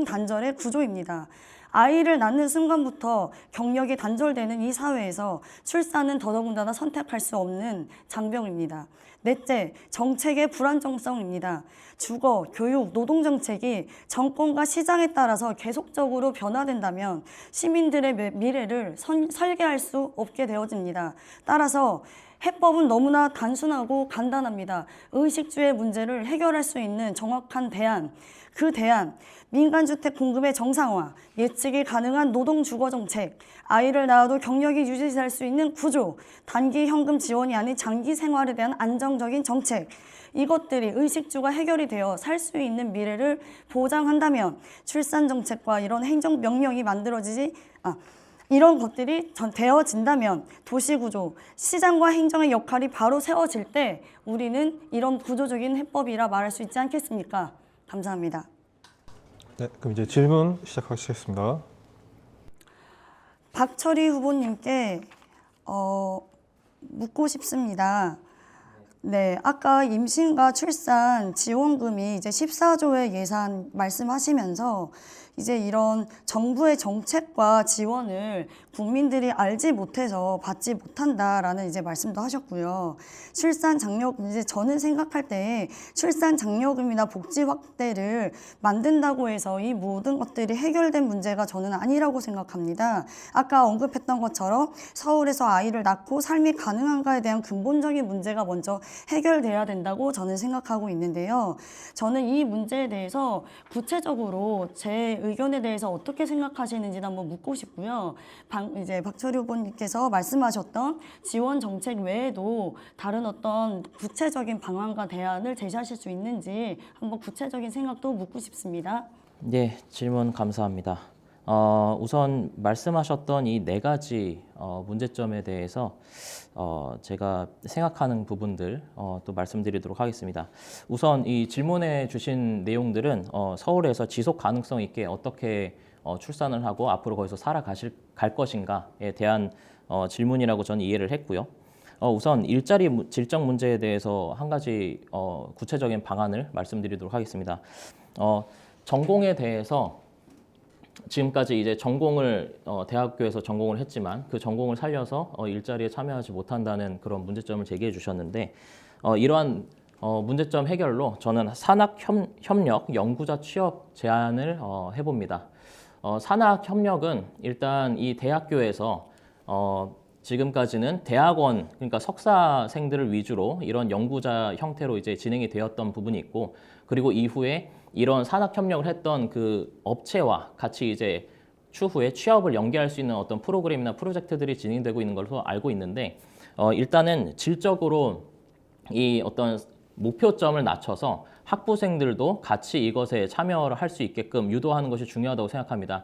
단절의 구조입니다. 아이를 낳는 순간부터 경력이 단절되는 이 사회에서 출산은 더더군다나 선택할 수 없는 장벽입니다. 넷째, 정책의 불안정성입니다. 주거, 교육, 노동 정책이 정권과 시장에 따라서 계속적으로 변화된다면 시민들의 미래를 설계할 수 없게 되어집니다. 따라서 해법은 너무나 단순하고 간단합니다. 의식주의 문제를 해결할 수 있는 정확한 대안, 그 대안, 민간주택 공급의 정상화, 예측이 가능한 노동주거 정책, 아이를 낳아도 경력이 유지될 수 있는 구조, 단기 현금 지원이 아닌 장기 생활에 대한 안정적인 정책, 이것들이 의식주가 해결이 되어 살 수 있는 미래를 보장한다면 출산 정책과 이런 행정명령이 이런 것들이 되어진다면 도시구조, 시장과 행정의 역할이 바로 세워질 때 우리는 이런 구조적인 해법이라 말할 수 있지 않겠습니까? 감사합니다. 네, 그럼 이제 질문 시작하시겠습니다. 박철희 후보님께 묻고 싶습니다. 네, 아까 임신과 출산 지원금이 이제 14조의 예산 말씀하시면서 이제 이런 정부의 정책과 지원을 국민들이 알지 못해서 받지 못한다라는 이제 말씀도 하셨고요. 출산 장려금, 이제 저는 생각할 때 출산 장려금이나 복지 확대를 만든다고 해서 이 모든 것들이 해결된 문제가 저는 아니라고 생각합니다. 아까 언급했던 것처럼 서울에서 아이를 낳고 삶이 가능한가에 대한 근본적인 문제가 먼저 해결돼야 된다고 저는 생각하고 있는데요. 저는 이 문제에 대해서 구체적으로 제 의견에 대해서 어떻게 생각하시는지 한번 묻고 싶고요. 이제 박철희 후보님께서 말씀하셨던 지원 정책 외에도 다른 어떤 구체적인 방안과 대안을 제시하실 수 있는지 한번 구체적인 생각도 묻고 싶습니다. 네, 질문 감사합니다. 우선 말씀하셨던 이 4가지 문제점에 대해서 제가 생각하는 부분들 또 말씀드리도록 하겠습니다. 우선 이 질문해 주신 내용들은 서울에서 지속 가능성 있게 어떻게 출산을 하고 앞으로 거기서 갈 것인가에 대한 질문이라고 저는 이해를 했고요. 우선 일자리 질적 문제에 대해서 한 가지 구체적인 방안을 말씀드리도록 하겠습니다. 전공에 대해서 지금까지 이제 전공을 대학교에서 전공을 했지만 그 전공을 살려서 일자리에 참여하지 못한다는 그런 문제점을 제기해 주셨는데 이러한 문제점 해결로 저는 산학협력 연구자 취업 제안을 해봅니다. 산학협력은 일단 이 대학교에서 지금까지는 대학원, 그러니까 석사생들을 위주로 이런 연구자 형태로 이제 진행이 되었던 부분이 있고, 그리고 이후에 이런 산학협력을 했던 그 업체와 같이 이제 추후에 취업을 연계할 수 있는 어떤 프로그램이나 프로젝트들이 진행되고 있는 걸로 알고 있는데, 일단은 질적으로 이 어떤 목표점을 낮춰서 학부생들도 같이 이것에 참여를 할 수 있게끔 유도하는 것이 중요하다고 생각합니다.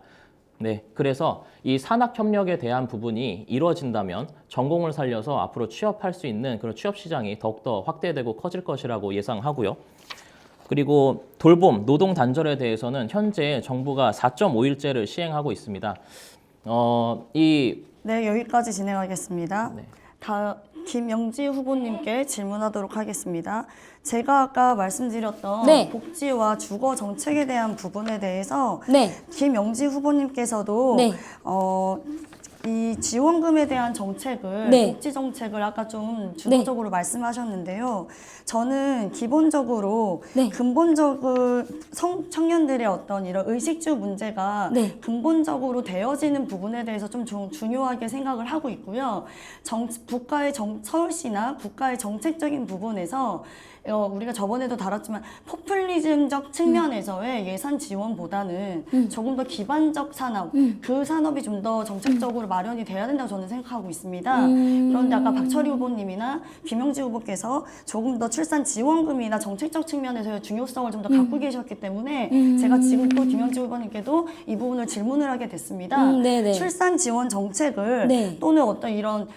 네, 그래서 이 산학 협력에 대한 부분이 이루어진다면 전공을 살려서 앞으로 취업할 수 있는 그런 취업 시장이 더욱더 확대되고 커질 것이라고 예상하고요. 그리고 돌봄, 노동 단절에 대해서는 현재 정부가 4.5일제를 시행하고 있습니다. 네, 여기까지 진행하겠습니다. 네. 김영지 후보님께 질문하도록 하겠습니다. 제가 아까 말씀드렸던 네. 복지와 주거 정책에 대한 부분에 대해서 네. 김영지 후보님께서도 네. 이 지원금에 대한 정책을 네. 복지 정책을 아까 좀 주도적으로 말씀하셨는데요. 저는 기본적으로 네. 근본적으로 청년들의 어떤 이런 의식주 문제가 네. 근본적으로 되어지는 부분에 대해서 좀 중요하게 생각을 하고 있고요. 서울시나 국가의 정책적인 부분에서 우리가 저번에도 다뤘지만 포퓰리즘적 측면에서의 예산 지원보다는 조금 더 기반적 산업, 그 산업이 좀 더 정책적으로 마련이 돼야 된다고 저는 생각하고 있습니다. 그런데 아까 박철희 후보님이나 김영지 후보께서 조금 더 출산 지원금이나 정책적 측면에서의 중요성을 좀 더 갖고 계셨기 때문에 제가 지금 또 김영지 후보님께도 이 부분을 질문을 하게 됐습니다. 네네. 출산 지원 정책을 네. 또는 어떤 이런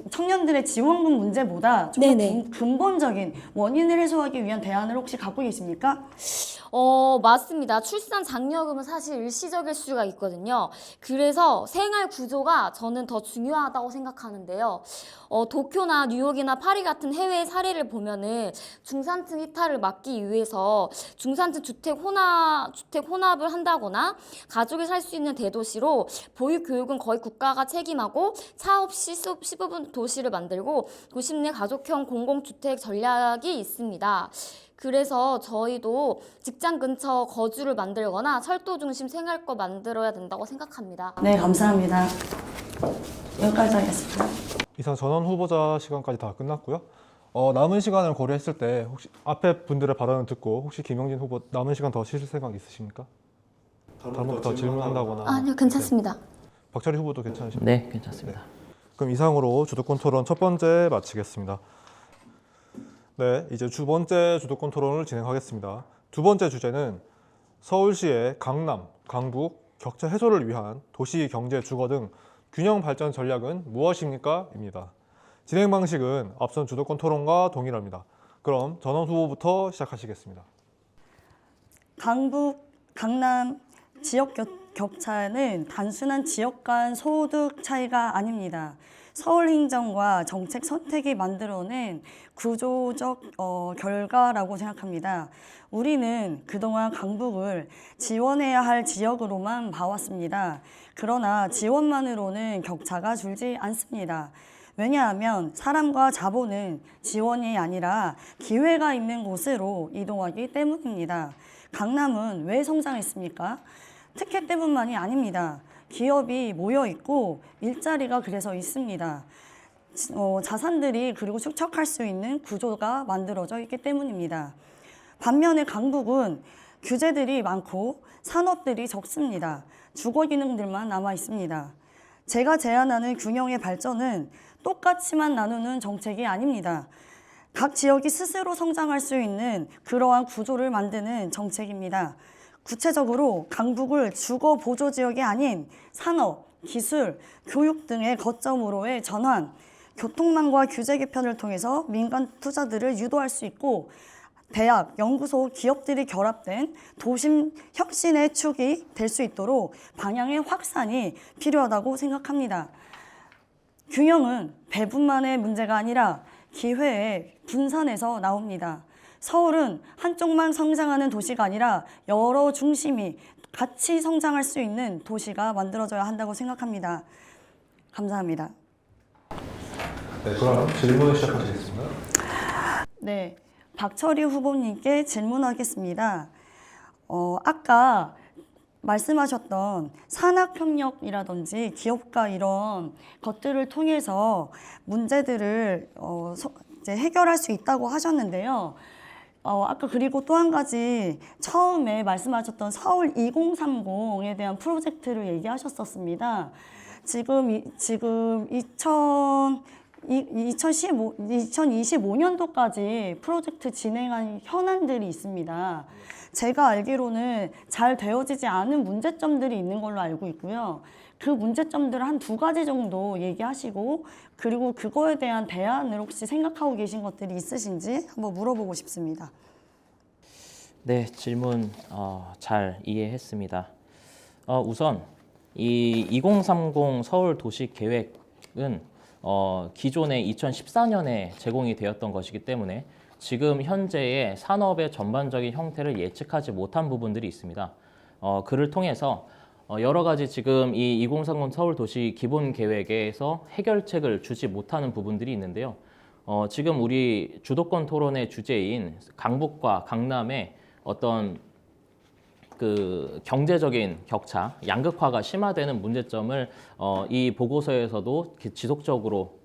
청년들의 지원금 문제보다 좀 더 네네. 근본적인 원인을 해소하기 위한 대안을 혹시 갖고 계십니까? 맞습니다. 출산 장려금은 사실 일시적일 수가 있거든요. 그래서 생활 구조가 저는 더 중요하다고 생각하는데요. 도쿄나 뉴욕이나 파리 같은 해외 사례를 보면은 중산층 이탈을 막기 위해서 중산층 주택 혼합을 한다거나 가족이 살 수 있는 대도시로 보육 교육은 거의 국가가 책임하고 차 없이 시부분 도시를 만들고 도심 내 가족형 공공주택 전략이 있습니다. 그래서 저희도 직장 근처 거주를 만들거나 철도 중심 생활권 만들어야 된다고 생각합니다. 네, 감사합니다. 여기까지 하겠습니다. 이상 전원 후보자 시간까지 다 끝났고요. 남은 시간을 고려했을 때 혹시 앞에 분들의 발언을 듣고 혹시 김영진 후보 남은 시간 더 쓰실 생각 있으십니까? 다음부터 질문한다거나. 아니요, 괜찮습니다. 박철희 후보도 괜찮으십니까? 네, 괜찮습니다. 그럼 이상으로 주도권 토론 첫 번째 마치겠습니다. 네, 이제 두 번째 주도권 토론을 진행하겠습니다. 두 번째 주제는 서울시의 강남, 강북 격차 해소를 위한 도시 경제 주거 등 균형 발전 전략은 무엇입니까? 입니다. 진행 방식은 앞선 주도권 토론과 동일합니다. 그럼 전원 후보부터 시작하시겠습니다. 강남 지역 격차는 단순한 지역 간 소득 차이가 아닙니다. 서울 행정과 정책 선택이 만들어낸 구조적 결과라고 생각합니다. 우리는 그동안 강북을 지원해야 할 지역으로만 봐왔습니다. 그러나 지원만으로는 격차가 줄지 않습니다. 왜냐하면 사람과 자본은 지원이 아니라 기회가 있는 곳으로 이동하기 때문입니다. 강남은 왜 성장했습니까? 특혜 때문만이 아닙니다. 기업이 모여 있고 일자리가 그래서 있습니다. 자산들이 그리고 축적할 수 있는 구조가 만들어져 있기 때문입니다. 반면에 강북은 규제들이 많고 산업들이 적습니다. 주거 기능들만 남아 있습니다. 제가 제안하는 균형의 발전은 똑같이만 나누는 정책이 아닙니다. 각 지역이 스스로 성장할 수 있는 그러한 구조를 만드는 정책입니다. 구체적으로 강북을 주거 보조 지역이 아닌 산업, 기술, 교육 등의 거점으로의 전환, 교통망과 규제 개편을 통해서 민간 투자들을 유도할 수 있고 대학, 연구소, 기업들이 결합된 도심 혁신의 축이 될 수 있도록 방향의 확산이 필요하다고 생각합니다. 균형은 배분만의 문제가 아니라 기회의 분산에서 나옵니다. 서울은 한쪽만 성장하는 도시가 아니라 여러 중심이 같이 성장할 수 있는 도시가 만들어져야 한다고 생각합니다. 감사합니다. 네, 그럼 질문 시작하시겠습니다. 네, 박철희 후보님께 질문하겠습니다. 아까 말씀하셨던 산학협력이라든지 기업가 이런 것들을 통해서 문제들을 이제 해결할 수 있다고 하셨는데요. 아까 그리고 또 한 가지 처음에 말씀하셨던 서울 2030에 대한 프로젝트를 얘기하셨었습니다. 지금 2025년도까지 프로젝트 진행한 현안들이 있습니다. 제가 알기로는 잘 되어지지 않은 문제점들이 있는 걸로 알고 있고요. 그 문제점들을 한 2가지 정도 얘기하시고, 그리고 그거에 대한 대안을 혹시 생각하고 계신 것들이 있으신지 한번 물어보고 싶습니다. 네, 질문 잘 이해했습니다. 우선 이 2030 서울 도시 계획은 기존에 2014년에 제공이 되었던 것이기 때문에 지금 현재의 산업의 전반적인 형태를 예측하지 못한 부분들이 있습니다. 그를 통해서 여러 가지 지금 이 2030 서울 도시 기본 계획에서 해결책을 주지 못하는 부분들이 있는데요. 지금 우리 주도권 토론의 주제인 강북과 강남의 어떤 그 경제적인 격차, 양극화가 심화되는 문제점을 이 보고서에서도 지속적으로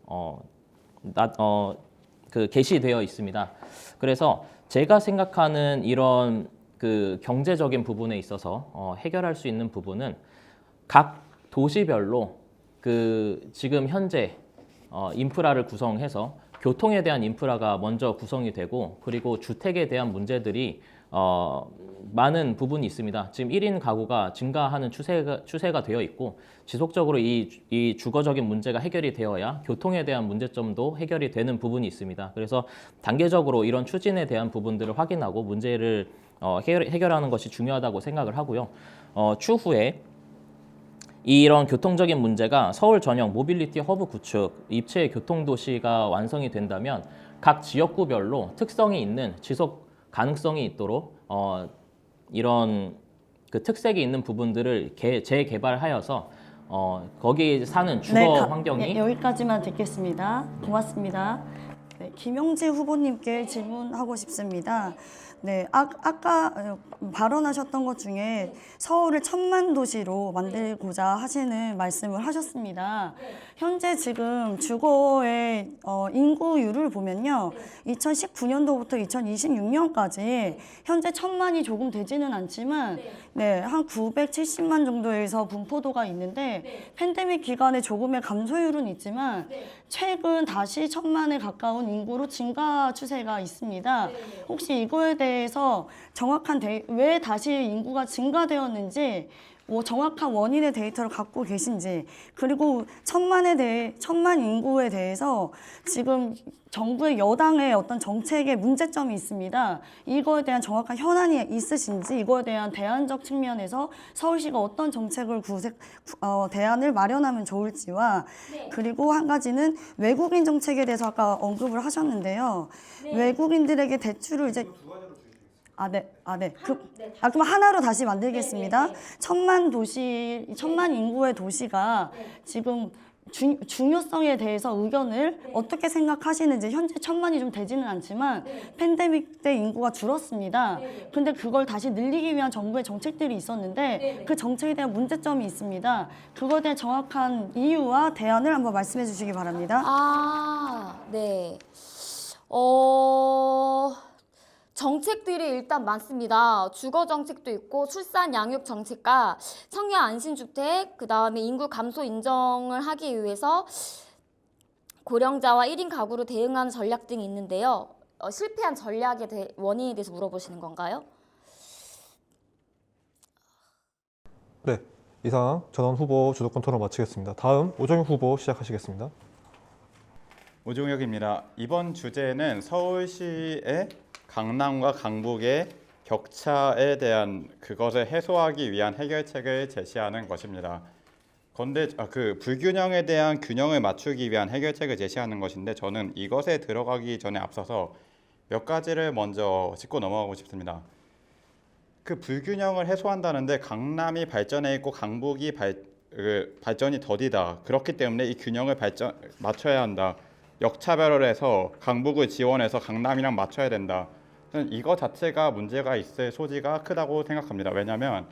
게시되어 있습니다. 그래서 제가 생각하는 이런 그 경제적인 부분에 있어서 해결할 수 있는 부분은 각 도시별로 그 지금 현재 인프라를 구성해서 교통에 대한 인프라가 먼저 구성이 되고, 그리고 주택에 대한 문제들이 많은 부분이 있습니다. 지금 1인 가구가 증가하는 추세가 되어 있고, 지속적으로 이 주거적인 문제가 해결이 되어야 교통에 대한 문제점도 해결이 되는 부분이 있습니다. 그래서 단계적으로 이런 추진에 대한 부분들을 확인하고 문제를 해결하는 것이 중요하다고 생각을 하고요. 추후에 이런 교통적인 문제가 서울 전역 모빌리티 허브 구축, 입체 교통도시가 완성이 된다면 각 지역구별로 특성이 있는 지속 가능성이 있도록 이런 그 특색이 있는 부분들을 재개발하여서 거기 사는 주거 환경이 여기까지만 듣겠습니다. 고맙습니다. 네, 김용지 후보님께 질문하고 싶습니다. 네, 아까 발언하셨던 것 중에 서울을 1000만 도시로 만들고자 하시는 말씀을 하셨습니다. 현재 지금 주거의 인구율을 보면요, 2019년도부터 2026년까지 현재 1000만이 조금 되지는 않지만 네, 한 970만 정도에서 분포도가 있는데 팬데믹 기간에 조금의 감소율은 있지만 최근 다시 1000만에 가까운 인구로 증가 추세가 있습니다. 혹시 이거에 대해서 정확한 왜 다시 인구가 증가되었는지 정확한 원인의 데이터를 갖고 계신지, 그리고 1000만 인구에 대해서 지금 정부의 여당의 어떤 정책에 문제점이 있습니다. 이거에 대한 정확한 현안이 있으신지, 이거에 대한 대안적 측면에서 서울시가 어떤 정책을 대안을 마련하면 좋을지와, 그리고 한 가지는 외국인 정책에 대해서 아까 언급을 하셨는데요. 외국인들에게 대출을 이제 그럼 하나로 다시 만들겠습니다. 1000만 인구의 도시가 지금 중요성에 대해서 의견을 어떻게 생각하시는지, 현재 1000만이 좀 되지는 않지만 팬데믹 때 인구가 줄었습니다. 근데 그걸 다시 늘리기 위한 정부의 정책들이 있었는데 그 정책에 대한 문제점이 있습니다. 그거에 대한 정확한 이유와 대안을 한번 말씀해 주시기 바랍니다. 네. 정책들이 일단 많습니다. 주거 정책도 있고 출산 양육 정책과 청년 안심주택, 그다음에 인구 감소 인정을 하기 위해서 고령자와 1인 가구로 대응하는 전략 등이 있는데요. 실패한 전략의 원인에 대해서 물어보시는 건가요? 네, 이상 전원 후보 주도권 토론 마치겠습니다. 다음 오정윤 후보 시작하시겠습니다. 오종혁입니다. 이번 주제는 서울시의 강남과 강북의 격차에 대한 그것을 해소하기 위한 해결책을 제시하는 것입니다. 그런데 그 불균형에 대한 균형을 맞추기 위한 해결책을 제시하는 것인데, 저는 이것에 들어가기 전에 앞서서 몇 가지를 먼저 짚고 넘어가고 싶습니다. 그 불균형을 해소한다는데 강남이 발전해 있고 강북이 발전이 더디다. 그렇기 때문에 이 균형을 맞춰야 한다. 역차별을 해서 강북을 지원해서 강남이랑 맞춰야 된다. 저는 이거 자체가 문제가 있을 소지가 크다고 생각합니다. 왜냐하면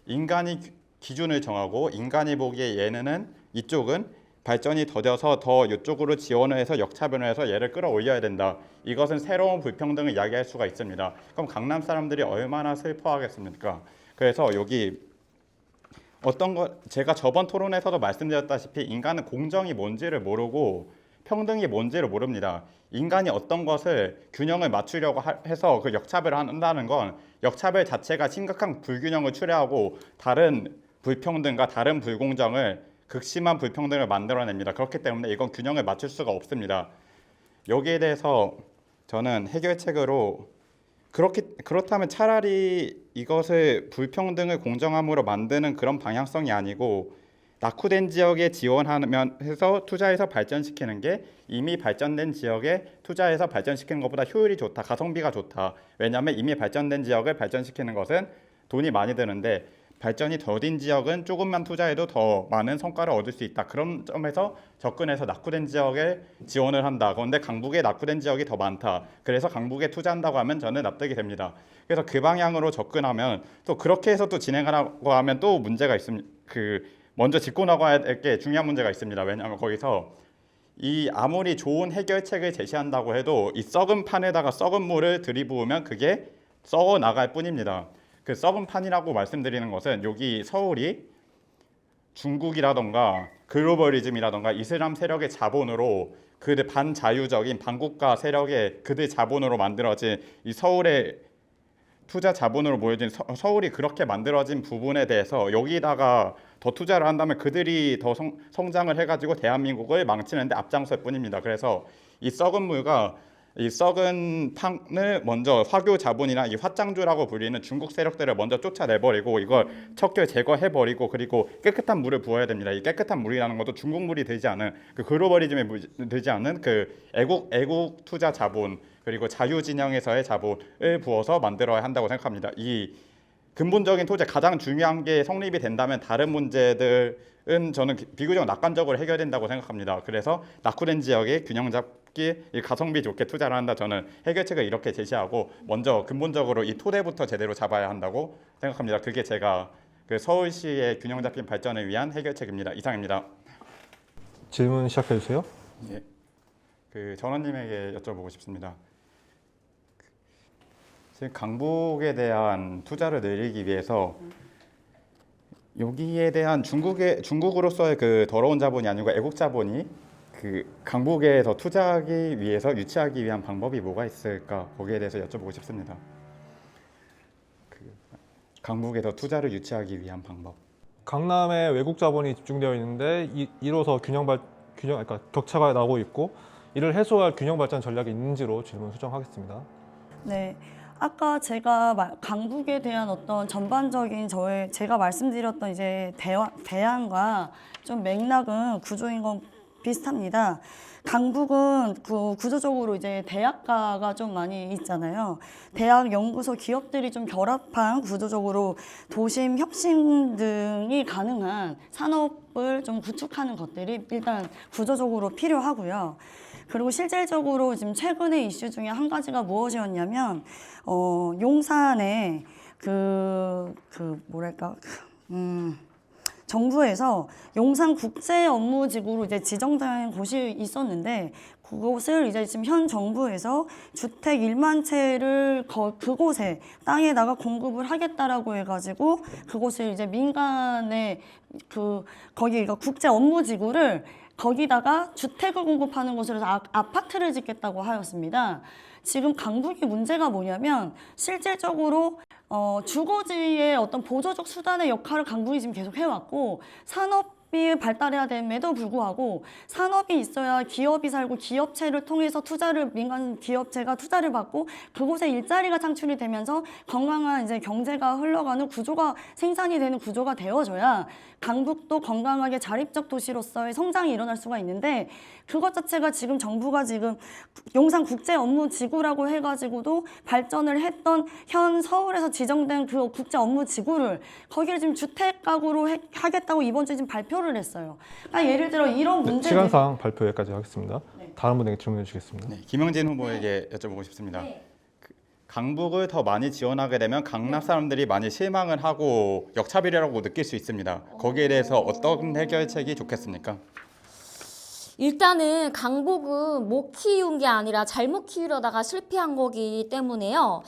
인간이 기준을 정하고 인간이 보기에 얘네는 이쪽은 발전이 더뎌서 더 이쪽으로 지원을 해서 역차별을 해서 얘를 끌어올려야 된다. 이것은 새로운 불평등을 이야기할 수가 있습니다. 그럼 강남 사람들이 얼마나 슬퍼하겠습니까? 그래서 여기 제가 저번 토론에서도 말씀드렸다시피 인간은 공정이 뭔지를 모르고 평등이 뭔지를 모릅니다. 인간이 어떤 것을 균형을 맞추려고 해서 그 역차별을 한다는 건 역차별 자체가 심각한 불균형을 초래하고 다른 불평등과 다른 불공정을 극심한 불평등을 만들어냅니다. 그렇기 때문에 이건 균형을 맞출 수가 없습니다. 여기에 대해서 저는 해결책으로 그렇다면 차라리 이것을 불평등을 공정함으로 만드는 그런 방향성이 아니고 낙후된 지역에 지원하면 해서 투자해서 발전시키는 게 이미 발전된 지역에 투자해서 발전시키는 것보다 효율이 좋다, 가성비가 좋다. 왜냐하면 이미 발전된 지역을 발전시키는 것은 돈이 많이 드는데 발전이 더딘 지역은 조금만 투자해도 더 많은 성과를 얻을 수 있다. 그런 점에서 접근해서 낙후된 지역에 지원을 한다. 그런데 강북에 낙후된 지역이 더 많다. 그래서 강북에 투자한다고 하면 저는 납득이 됩니다. 그래서 그 방향으로 접근하면 또 그렇게 해서 또 진행하라고 하면 또 문제가 있습니다. 먼저 짚고 나가야 될 게 중요한 문제가 있습니다. 왜냐하면 거기서 이 아무리 좋은 해결책을 제시한다고 해도 이 썩은 판에다가 썩은 물을 들이부으면 그게 썩어 나갈 뿐입니다. 그 썩은 판이라고 말씀드리는 것은 여기 서울이 중국이라던가 글로벌리즘이라던가 이슬람 세력의 자본으로 그들 반자유적인 반국가 세력의 그들 자본으로 만들어진 이 서울의 투자 자본으로 모여진 서울이 그렇게 만들어진 부분에 대해서 여기다가 더 투자를 한다면 그들이 더 성장을 해가지고 대한민국을 망치는데 앞장설 뿐입니다. 그래서 이 썩은 물과 이 썩은 판을 먼저 화교 자본이나 이 화장주라고 불리는 중국 세력들을 먼저 쫓아내버리고 이걸 척결 제거해버리고 그리고 깨끗한 물을 부어야 됩니다. 이 깨끗한 물이라는 것도 중국 물이 되지 않은 그 글로벌리즘에 되지 않는 그 애국 투자 자본 그리고 자유진영에서의 자본을 부어서 만들어야 한다고 생각합니다. 이 근본적인 토지 가장 중요한 게 성립이 된다면 다른 문제들은 저는 비교적 낙관적으로 해결된다고 생각합니다. 그래서 낙후된 지역의 균형 잡기, 가성비 좋게 투자를 한다. 저는 해결책을 이렇게 제시하고 먼저 근본적으로 이 토대부터 제대로 잡아야 한다고 생각합니다. 그게 제가 그 서울시의 균형 잡힌 발전을 위한 해결책입니다. 이상입니다. 질문 시작해 주세요. 예. 그 전원님에게 여쭤보고 싶습니다. 지금 강북에 대한 투자를 늘리기 위해서 여기에 대한 중국으로서의 그 더러운 자본이 아니고 애국 자본이 그 강북에 더 투자하기 위해서 유치하기 위한 방법이 뭐가 있을까 거기에 대해서 여쭤보고 싶습니다. 강북에 더 투자를 유치하기 위한 방법. 강남에 외국 자본이 집중되어 있는데 이로서 그러니까 격차가 나고 있고 이를 해소할 균형 발전 전략이 있는지로 질문 수정하겠습니다. 네. 아까 제가 강북에 대한 어떤 전반적인 제가 말씀드렸던 이제 대안과 좀 맥락은 구조인 건 비슷합니다. 강북은 그 구조적으로 이제 대학가가 좀 많이 있잖아요. 대학, 연구소, 기업들이 좀 결합한 구조적으로 도심 혁신 등이 가능한 산업을 좀 구축하는 것들이 일단 구조적으로 필요하고요. 그리고 실질적으로 지금 최근의 이슈 중에 한 가지가 무엇이었냐면 용산에 정부에서 용산 국제 업무지구로 이제 지정된 곳이 있었는데 그곳을 이제 지금 현 정부에서 주택 1만 채를 그곳에 땅에다가 공급을 하겠다라고 해가지고 그곳을 이제 민간의 거기가 국제 업무지구를 거기다가 주택을 공급하는 곳으로 해서 아파트를 짓겠다고 하였습니다. 지금 강북이 문제가 뭐냐면 실질적으로 주거지의 어떤 보조적 수단의 역할을 강북이 지금 계속 해왔고 산업이 발달해야 됨에도 불구하고 산업이 있어야 기업이 살고 기업체를 통해서 민간 기업체가 투자를 받고 그곳에 일자리가 창출이 되면서 건강한 이제 경제가 흘러가는 구조가 생산이 되는 구조가 되어져야 강북도 건강하게 자립적 도시로서의 성장이 일어날 수가 있는데 그것 자체가 지금 정부가 지금 용산 국제 업무 지구라고 해가지고도 발전을 했던 현 서울에서 지정된 그 국제 업무 지구를 거기를 지금 주택 가구로 하겠다고 이번 주에 지금 발표를 했어요. 예를 들어 이런 문제들 시간상 발표 여기까지 하겠습니다. 네. 다른 분에게 질문해 주시겠습니다. 네, 김영진 후보에게 여쭤보고 싶습니다. 강북을 더 많이 지원하게 되면 강남 사람들이 많이 실망을 하고 역차별이라고 느낄 수 있습니다. 거기에 대해서 어떤 해결책이 좋겠습니까? 일단은 강북은 못 키운 게 아니라 잘못 키우려다가 실패한 거기 때문에요.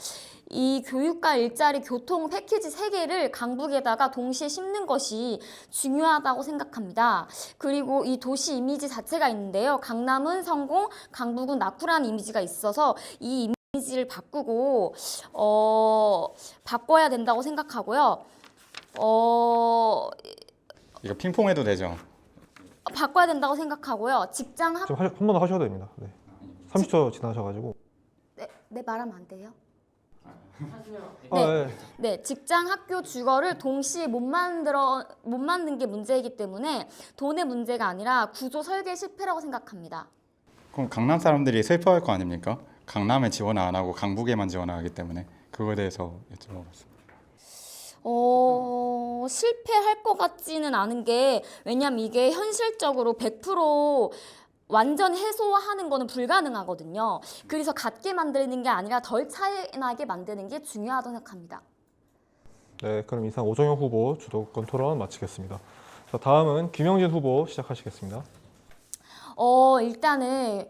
이 교육과 일자리, 교통 패키지 3개를 강북에다가 동시에 심는 것이 중요하다고 생각합니다. 그리고 이 도시 이미지 자체가 있는데요. 강남은 성공, 강북은 낙후라는 이미지가 있어서 이 이미지를 바꾸고 바꿔야 된다고 생각하고요. 이거 핑퐁해도 되죠? 바꿔야 된다고 생각하고요. 직장 학 좀 한 번 더 하셔도 됩니다. 네. 30초 지나셔가지고. 네, 말하면 안 돼요? 아, 네. 네, 직장, 학교, 주거를 동시에 못 만든 게 문제이기 때문에 돈의 문제가 아니라 구조 설계 실패라고 생각합니다. 그럼 강남 사람들이 슬퍼할 거 아닙니까? 강남에 지원 안 하고 강북에만 지원하기 때문에 그거에 대해서 여쭤봤습니다. 실패할 것 같지는 않은 게, 왜냐면 이게 현실적으로 100% 완전 해소하는 거는 불가능하거든요. 그래서 같게 만드는 게 아니라 덜 차이나게 만드는 게 중요하다고 생각합니다. 네, 그럼 이상 오정혁 후보 주도권 토론 마치겠습니다. 자, 다음은 김영진 후보 시작하시겠습니다. 일단은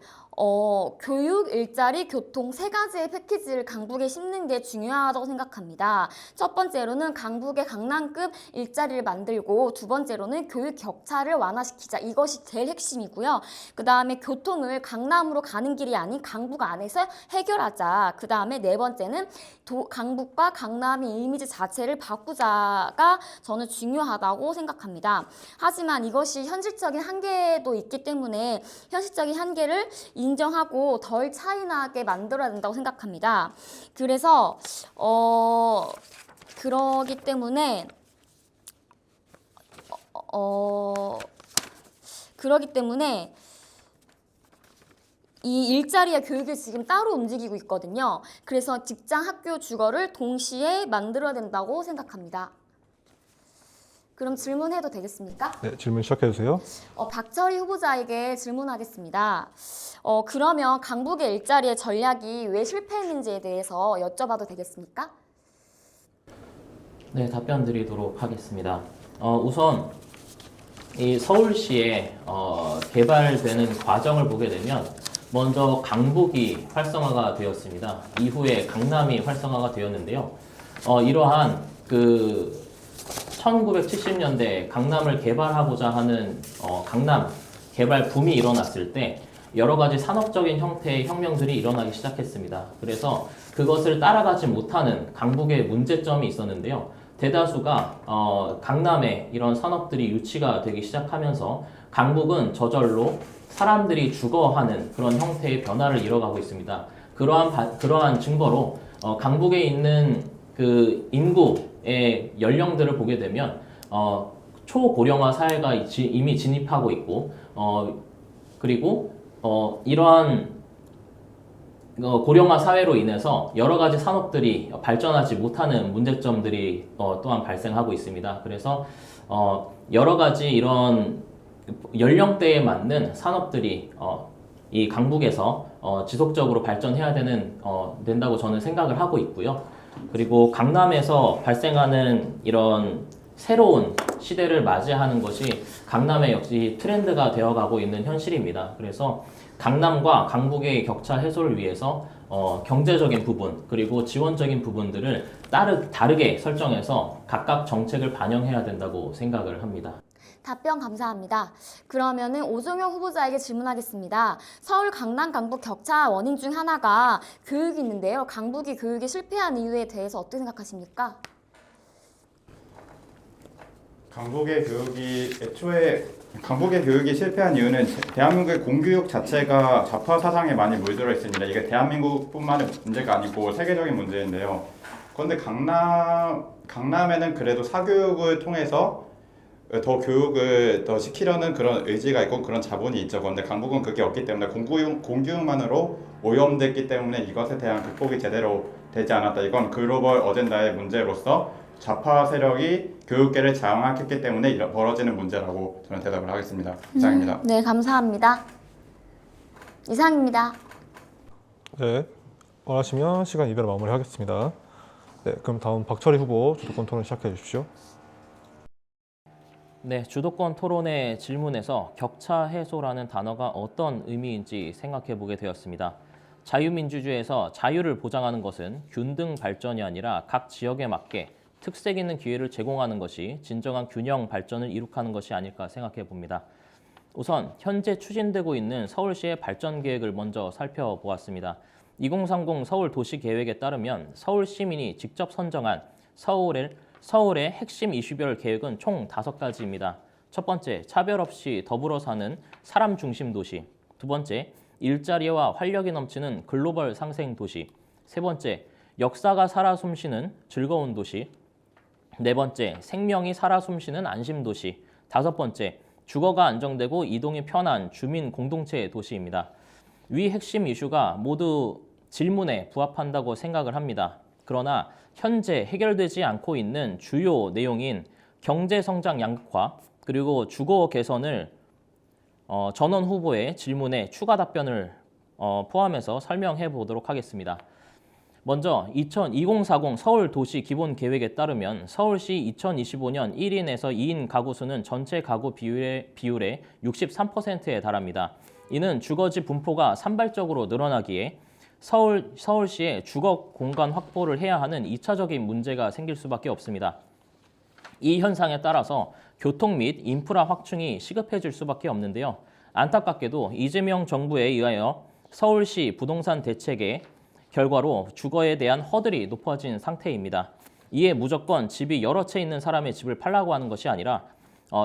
교육, 일자리, 교통 3가지의 패키지를 강북에 심는 게 중요하다고 생각합니다. 첫 번째로는 강북의 강남급 일자리를 만들고, 두 번째로는 교육 격차를 완화시키자. 이것이 제일 핵심이고요. 그 다음에 교통을 강남으로 가는 길이 아닌 강북 안에서 해결하자. 그 다음에 네 번째는 강북과 강남의 이미지 자체를 바꾸자가 저는 중요하다고 생각합니다. 하지만 이것이 현실적인 한계도 있기 때문에 현실적인 한계를 인정하고 덜 차이나게 만들어야 된다고 생각합니다. 그래서 그러기 때문에 이 일자리와 교육을 지금 따로 움직이고 있거든요. 그래서 직장, 학교, 주거를 동시에 만들어야 된다고 생각합니다. 그럼 질문해도 되겠습니까? 네, 질문 시작해 주세요. 박철희 후보자에게 질문하겠습니다. 그러면 강북의 일자리의 전략이 왜 실패했는지에 대해서 여쭤봐도 되겠습니까? 네, 답변 드리도록 하겠습니다. 우선 이 서울시에 개발되는 과정을 보게 되면 먼저 강북이 활성화가 되었습니다. 이후에 강남이 활성화가 되었는데요. 이러한 1970년대 강남을 개발하고자 하는 강남 개발 붐이 일어났을 때 여러 가지 산업적인 형태의 혁명들이 일어나기 시작했습니다. 그래서 그것을 따라가지 못하는 강북의 문제점이 있었는데요. 대다수가 강남에 이런 산업들이 유치가 되기 시작하면서 강북은 저절로 사람들이 주거하는 그런 형태의 변화를 이뤄가고 있습니다. 그러한 증거로 강북에 있는 그 인구의 연령들을 보게 되면 초고령화 사회가 이미 진입하고 있고 그리고 이러한 고령화 사회로 인해서 여러 가지 산업들이 발전하지 못하는 문제점들이 또한 발생하고 있습니다. 그래서 여러 가지 이런 연령대에 맞는 산업들이 이 강북에서 지속적으로 발전해야 된다고 저는 생각을 하고 있고요. 그리고 강남에서 발생하는 이런 새로운 시대를 맞이하는 것이 강남의 역시 트렌드가 되어가고 있는 현실입니다. 그래서 강남과 강북의 격차 해소를 위해서 경제적인 부분 그리고 지원적인 부분들을 다르게 설정해서 각각 정책을 반영해야 된다고 생각을 합니다. 답변 감사합니다. 그러면은 오정혁 후보자에게 질문하겠습니다. 서울, 강남, 강북 격차 원인 중 하나가 교육이 있는데요. 강북이 교육에 실패한 이유에 대해서 어떻게 생각하십니까? 강북의 교육이 실패한 이유는 대한민국의 공교육 자체가 좌파 사상에 많이 물들어 있습니다. 이게 대한민국뿐만의 문제가 아니고 세계적인 문제인데요. 그런데 강남에는 그래도 사교육을 통해서 더 교육을 더 시키려는 그런 의지가 있고 그런 자본이 있죠. 그런데 강북은 그게 없기 때문에 공교육만으로 오염됐기 때문에 이것에 대한 극복이 제대로 되지 않았다. 이건 글로벌 어젠다의 문제로서 좌파 세력이 교육계를 장악했기 때문에 벌어지는 문제라고 저는 대답을 하겠습니다. 이상입니다. 네, 감사합니다. 이상입니다. 네, 원하시면 시간 이대로 마무리하겠습니다. 네, 그럼 다음 박철희 후보 주도권 토론 시작해 주십시오. 네, 주도권 토론의 질문에서 격차 해소라는 단어가 어떤 의미인지 생각해 보게 되었습니다. 자유민주주의에서 자유를 보장하는 것은 균등 발전이 아니라 각 지역에 맞게 특색 있는 기회를 제공하는 것이 진정한 균형 발전을 이룩하는 것이 아닐까 생각해 봅니다. 우선 현재 추진되고 있는 서울시의 발전 계획을 먼저 살펴보았습니다. 2030 서울 도시 계획에 따르면 서울 시민이 직접 선정한 서울의 핵심 이슈별 계획은 총 5가지입니다. 첫 번째, 차별 없이 더불어 사는 사람 중심 도시. 두 번째, 일자리와 활력이 넘치는 글로벌 상생 도시. 세 번째, 역사가 살아 숨쉬는 즐거운 도시. 네 번째, 생명이 살아 숨쉬는 안심 도시. 다섯 번째, 주거가 안정되고 이동이 편한 주민 공동체 도시입니다. 위 핵심 이슈가 모두 질문에 부합한다고 생각을 합니다. 그러나 현재 해결되지 않고 있는 주요 내용인 경제 성장 양극화 그리고 주거 개선을 전원 후보의 질문에 추가 답변을 포함해서 설명해 보도록 하겠습니다. 먼저 2040 서울 도시 기본 계획에 따르면 서울시 2025년 1인에서 2인 가구 수는 전체 가구 비율의 63%에 달합니다. 이는 주거지 분포가 산발적으로 늘어나기에 서울시의 주거 공간 확보를 해야 하는 2차적인 문제가 생길 수밖에 없습니다. 이 현상에 따라서 교통 및 인프라 확충이 시급해질 수밖에 없는데요. 안타깝게도 이재명 정부에 의하여 서울시 부동산 대책의 결과로 주거에 대한 허들이 높아진 상태입니다. 이에 무조건 집이 여러 채 있는 사람의 집을 팔라고 하는 것이 아니라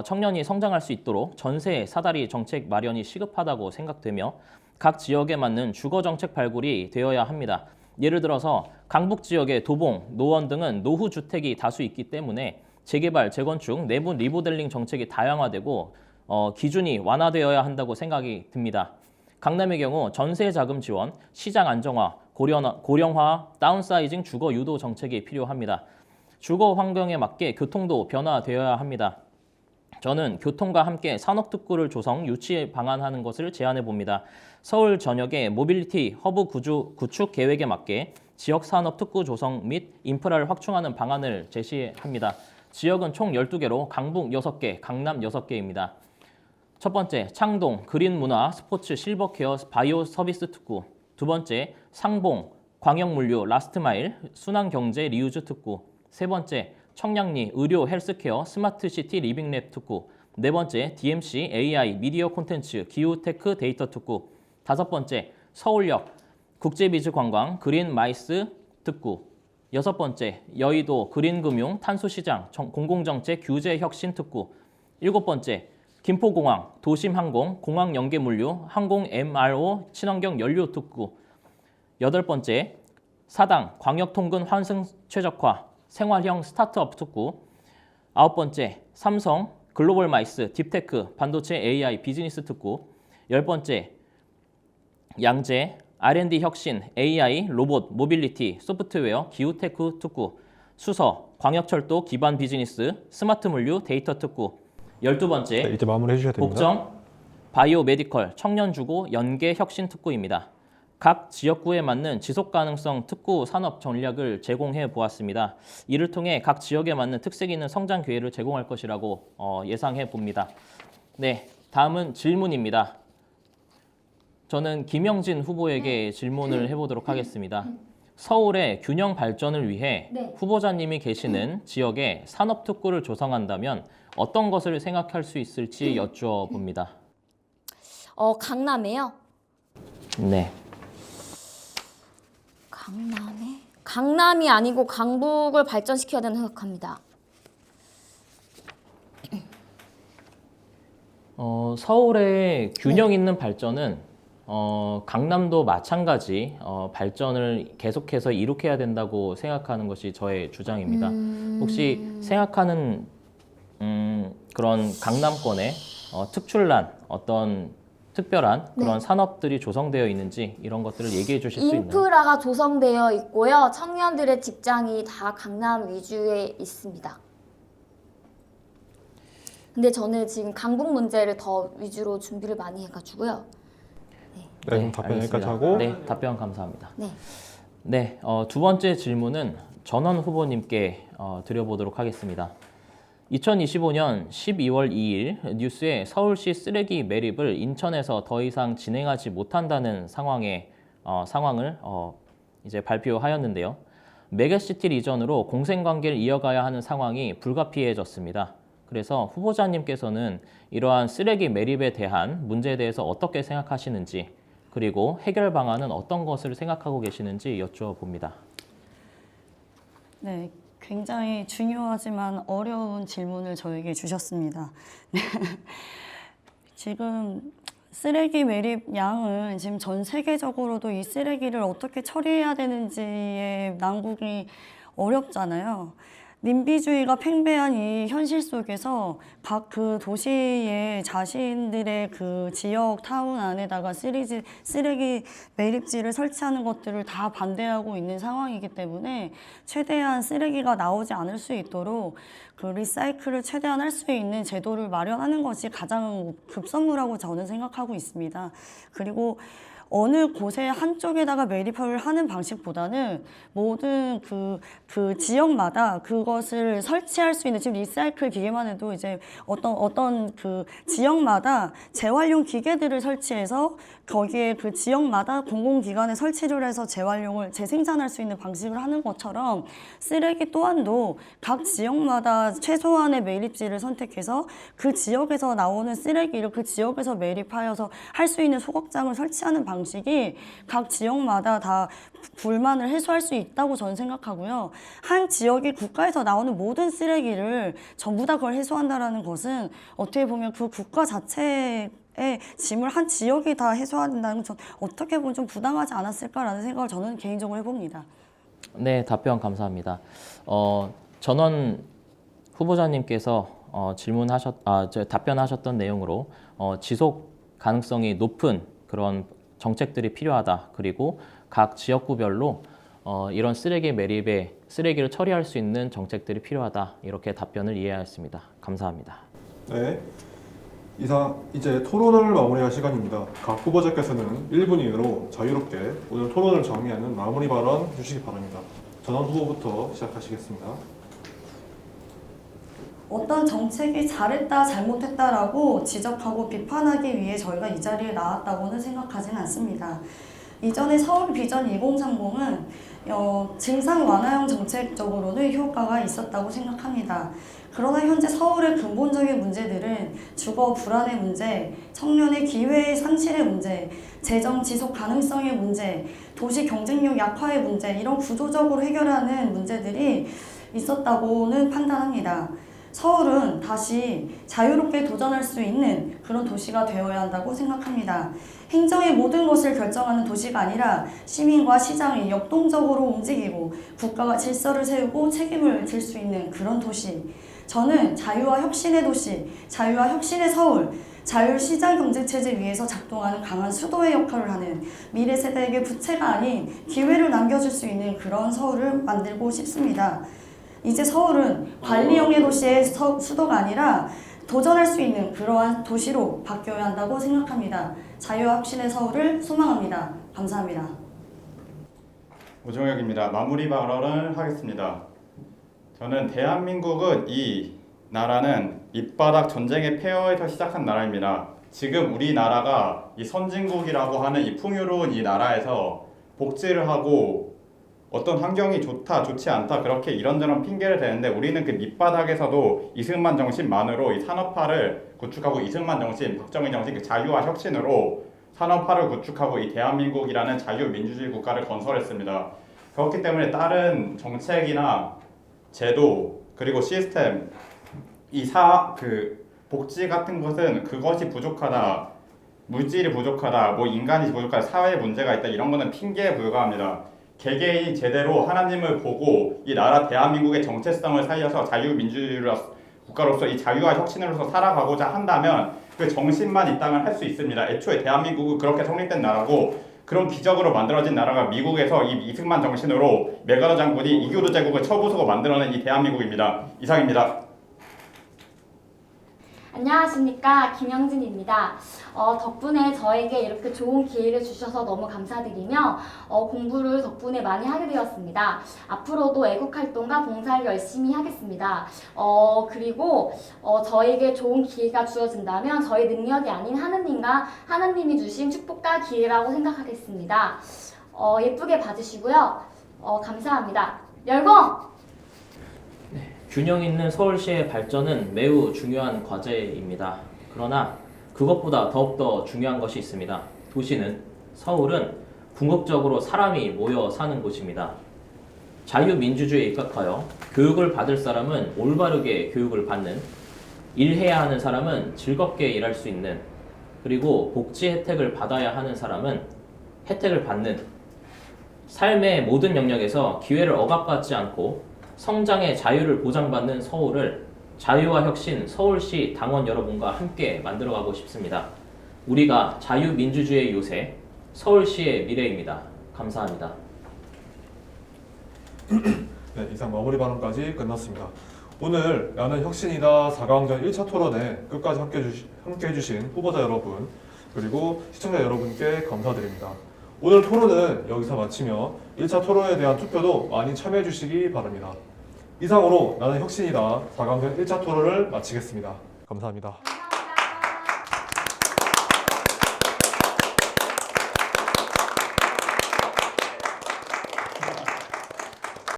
청년이 성장할 수 있도록 전세 사다리 정책 마련이 시급하다고 생각되며 각 지역에 맞는 주거 정책 발굴이 되어야 합니다. 예를 들어서 강북 지역의 도봉, 노원 등은 노후 주택이 다수 있기 때문에 재개발, 재건축, 내부 리모델링 정책이 다양화되고 기준이 완화되어야 한다고 생각이 듭니다. 강남의 경우 전세 자금 지원, 시장 안정화, 고령화, 다운사이징 주거 유도 정책이 필요합니다. 주거 환경에 맞게 교통도 변화되어야 합니다. 저는 교통과 함께 산업특구를 조성, 유치 방안하는 것을 제안해 봅니다. 서울 전역의 모빌리티 허브 구축 계획에 맞게 지역 산업 특구 조성 및 인프라를 확충하는 방안을 제시합니다. 지역은 총 12개로 강북 6개, 강남 6개입니다. 첫 번째, 창동, 그린 문화, 스포츠, 실버케어, 바이오 서비스 특구. 두 번째, 상봉, 광역물류, 라스트마일, 순환경제, 리유즈 특구. 세 번째, 청량리, 의료, 헬스케어, 스마트시티, 리빙랩 특구. 네 번째, DMC, AI, 미디어 콘텐츠, 기후테크, 데이터 특구. 다섯 번째, 서울역, 국제비즈관광, 그린 마이스 특구. 여섯 번째, 여의도, 그린금융, 탄소시장, 공공정책, 규제혁신 특구. 일곱 번째, 김포공항, 도심항공, 공항연계물류, 항공 MRO, 친환경 연료 특구. 여덟 번째, 사당, 광역통근 환승 최적화, 생활형 스타트업 특구. 아홉 번째, 삼성, 글로벌 마이스, 딥테크, 반도체 AI 비즈니스 특구. 열 번째, 양재, R&D 혁신, AI, 로봇, 모빌리티, 소프트웨어, 기후테크 특구. 수서, 광역철도 기반 비즈니스, 스마트 물류, 데이터 특구. 12번째, 네, 이제 마무리해 주셔야 됩니다. 복정, 바이오 메디컬, 청년주거, 연계 혁신 특구입니다. 각 지역구에 맞는 지속가능성 특구 산업 전략을 제공해 보았습니다. 이를 통해 각 지역에 맞는 특색 있는 성장 기회를 제공할 것이라고 예상해 봅니다. 네, 다음은 질문입니다. 저는 김영진 후보에게 질문을 해보도록 하겠습니다. 서울의 균형 발전을 위해 후보자님이 계시는 지역에 산업특구를 조성한다면 어떤 것을 생각할 수 있을지 여쭈어봅니다. 강남에요? 네. 강남이 아니고 강북을 발전시켜야 된다고 생각합니다. 서울의 균형 있는 발전은 강남도 마찬가지 발전을 계속해서 이룩해야 된다고 생각하는 것이 저의 주장입니다. 혹시 생각하는 그런 강남권에 특출난 어떤 특별한 그런 산업들이 조성되어 있는지 이런 것들을 얘기해 주실 수 있나요? 인프라가 조성되어 있고요. 청년들의 직장이 다 강남 위주에 있습니다. 근데 저는 지금 강북 문제를 더 위주로 준비를 많이 해가지고요. 네, 그럼 답변 여기까지 알겠습니다. 하고 네, 답변 감사합니다. 네. 네, 두 번째 질문은 전원 후보님께 드려보도록 하겠습니다. 2025년 12월 2일 뉴스에 서울시 쓰레기 매립을 인천에서 더 이상 진행하지 못한다는 상황에 상황을 이제 발표하였는데요. 메가시티 이전으로 공생관계를 이어가야 하는 상황이 불가피해졌습니다. 그래서 후보자님께서는 이러한 쓰레기 매립에 대한 문제에 대해서 어떻게 생각하시는지, 그리고 해결 방안은 어떤 것을 생각하고 계시는지 여쭈어봅니다. 네, 굉장히 중요하지만 어려운 질문을 저에게 주셨습니다. 지금 쓰레기 매립 양은 지금 전 세계적으로도 이 쓰레기를 어떻게 처리해야 되는지의 난국이 어렵잖아요. 님비주의가 팽배한 이 현실 속에서 각 그 도시의 자신들의 그 지역 타운 안에다가 쓰레기 매립지를 설치하는 것들을 다 반대하고 있는 상황이기 때문에 최대한 쓰레기가 나오지 않을 수 있도록 그 리사이클을 최대한 할 수 있는 제도를 마련하는 것이 가장 급선무라고 저는 생각하고 있습니다. 그리고 어느 곳에 한쪽에다가 매립을 하는 방식보다는 모든 그 지역마다 그것을 설치할 수 있는, 지금 리사이클 기계만 해도 이제 어떤 그 지역마다 재활용 기계들을 설치해서 거기에 그 지역마다 공공기관에 설치를 해서 재생산할 수 있는 방식을 하는 것처럼 쓰레기 또한도 각 지역마다 최소한의 매립지를 선택해서 그 지역에서 나오는 쓰레기를 그 지역에서 매립하여서 할 수 있는 소각장을 설치하는 방식이 각 지역마다 다 불만을 해소할 수 있다고 저는 생각하고요. 한 지역이 국가에서 나오는 모든 쓰레기를 전부 다 그걸 해소한다라는 것은 어떻게 보면 그 국가 자체의 짐을 한 지역이 다 해소해야 된다는 건 어떻게 보면 좀 부당하지 않았을까라는 생각을 저는 개인적으로 해봅니다. 네, 답변 감사합니다. 전원 후보자님께서 답변하셨던 내용으로 지속 가능성이 높은 그런 정책들이 필요하다. 그리고 각 지역구별로 이런 쓰레기 매립에 쓰레기를 처리할 수 있는 정책들이 필요하다. 이렇게 답변을 이해하였습니다. 감사합니다. 네. 이상 이제 토론을 마무리할 시간입니다. 각 후보자께서는 1분 이내로 자유롭게 오늘 토론을 정리하는 마무리 발언 주시기 바랍니다. 전원 후보부터 시작하시겠습니다. 어떤 정책이 잘했다 잘못했다라고 지적하고 비판하기 위해 저희가 이 자리에 나왔다고는 생각하지는 않습니다. 이전에 서울 비전 2030은 증상 완화형 정책적으로는 효과가 있었다고 생각합니다. 그러나 현재 서울의 근본적인 문제들은 주거 불안의 문제, 청년의 기회의 상실의 문제, 재정 지속 가능성의 문제, 도시 경쟁력 약화의 문제, 이런 구조적으로 해결하는 문제들이 있었다고는 판단합니다. 서울은 다시 자유롭게 도전할 수 있는 그런 도시가 되어야 한다고 생각합니다. 행정의 모든 것을 결정하는 도시가 아니라 시민과 시장이 역동적으로 움직이고 국가가 질서를 세우고 책임을 질 수 있는 그런 도시. 저는 자유와 혁신의 도시, 자유와 혁신의 서울, 자율시장 경제체제 위에서 작동하는 강한 수도의 역할을 하는 미래 세대에게 부채가 아닌 기회를 남겨줄 수 있는 그런 서울을 만들고 싶습니다. 이제 서울은 관리형의 도시의 수도가 아니라 도전할 수 있는 그러한 도시로 바뀌어야 한다고 생각합니다. 자유와 혁신의 서울을 소망합니다. 감사합니다. 오종혁입니다. 마무리 발언을 하겠습니다. 저는 대한민국은 이 나라는 밑바닥 전쟁의 폐허에서 시작한 나라입니다. 지금 우리나라가 이 선진국이라고 하는 이 풍요로운 이 나라에서 복지를 하고 어떤 환경이 좋다, 좋지 않다 그렇게 이런저런 핑계를 대는데 우리는 그 밑바닥에서도 이승만 정신만으로 이 산업화를 구축하고 이승만 정신, 박정희 정신 그 자유와 혁신으로 산업화를 구축하고 이 대한민국이라는 자유민주주의 국가를 건설했습니다. 그렇기 때문에 다른 정책이나 제도 그리고 시스템 복지 같은 것은 그것이 부족하다, 물질이 부족하다, 뭐 인간이 부족하다, 사회에 문제가 있다 이런 거는 핑계에 불과합니다. 개개인이 제대로 하나님을 보고 이 나라 대한민국의 정체성을 살려서 자유민주주의 국가로서 이 자유와 혁신으로서 살아가고자 한다면 그 정신만 있다면 할 수 있습니다. 애초에 대한민국은 그렇게 성립된 나라고 그런 기적으로 만들어진 나라가 미국에서 이 이승만 정신으로 메가더 장군이 이교도 제국을 쳐부수고 만들어낸 이 대한민국입니다. 이상입니다. 안녕하십니까, 김영진입니다. 덕분에 저에게 이렇게 좋은 기회를 주셔서 너무 감사드리며 공부를 덕분에 많이 하게 되었습니다. 앞으로도 애국활동과 봉사를 열심히 하겠습니다. 그리고 저에게 좋은 기회가 주어진다면 저의 능력이 아닌 하느님과 하느님이 주신 축복과 기회라고 생각하겠습니다. 예쁘게 봐주시고요. 감사합니다. 열공! 균형 있는 서울시의 발전은 매우 중요한 과제입니다. 그러나 그것보다 더욱더 중요한 것이 있습니다. 도시는, 서울은 궁극적으로 사람이 모여 사는 곳입니다. 자유민주주의에 입각하여 교육을 받을 사람은 올바르게 교육을 받는, 일해야 하는 사람은 즐겁게 일할 수 있는, 그리고 복지 혜택을 받아야 하는 사람은 혜택을 받는, 삶의 모든 영역에서 기회를 억압받지 않고 성장의 자유를 보장받는 서울을 자유와 혁신 서울시 당원 여러분과 함께 만들어가고 싶습니다. 우리가 자유민주주의의 요새, 서울시의 미래입니다. 감사합니다. 네, 이상 마무리 발언까지 끝났습니다. 오늘 나는 혁신이다 4강전 1차 토론에 끝까지 함께 해주신 후보자 여러분 그리고 시청자 여러분께 감사드립니다. 오늘 토론은 여기서 마치며 1차 토론에 대한 투표도 많이 참여해 주시기 바랍니다. 이상으로 나는 혁신이다 4강전 1차 토론을 마치겠습니다. 감사합니다.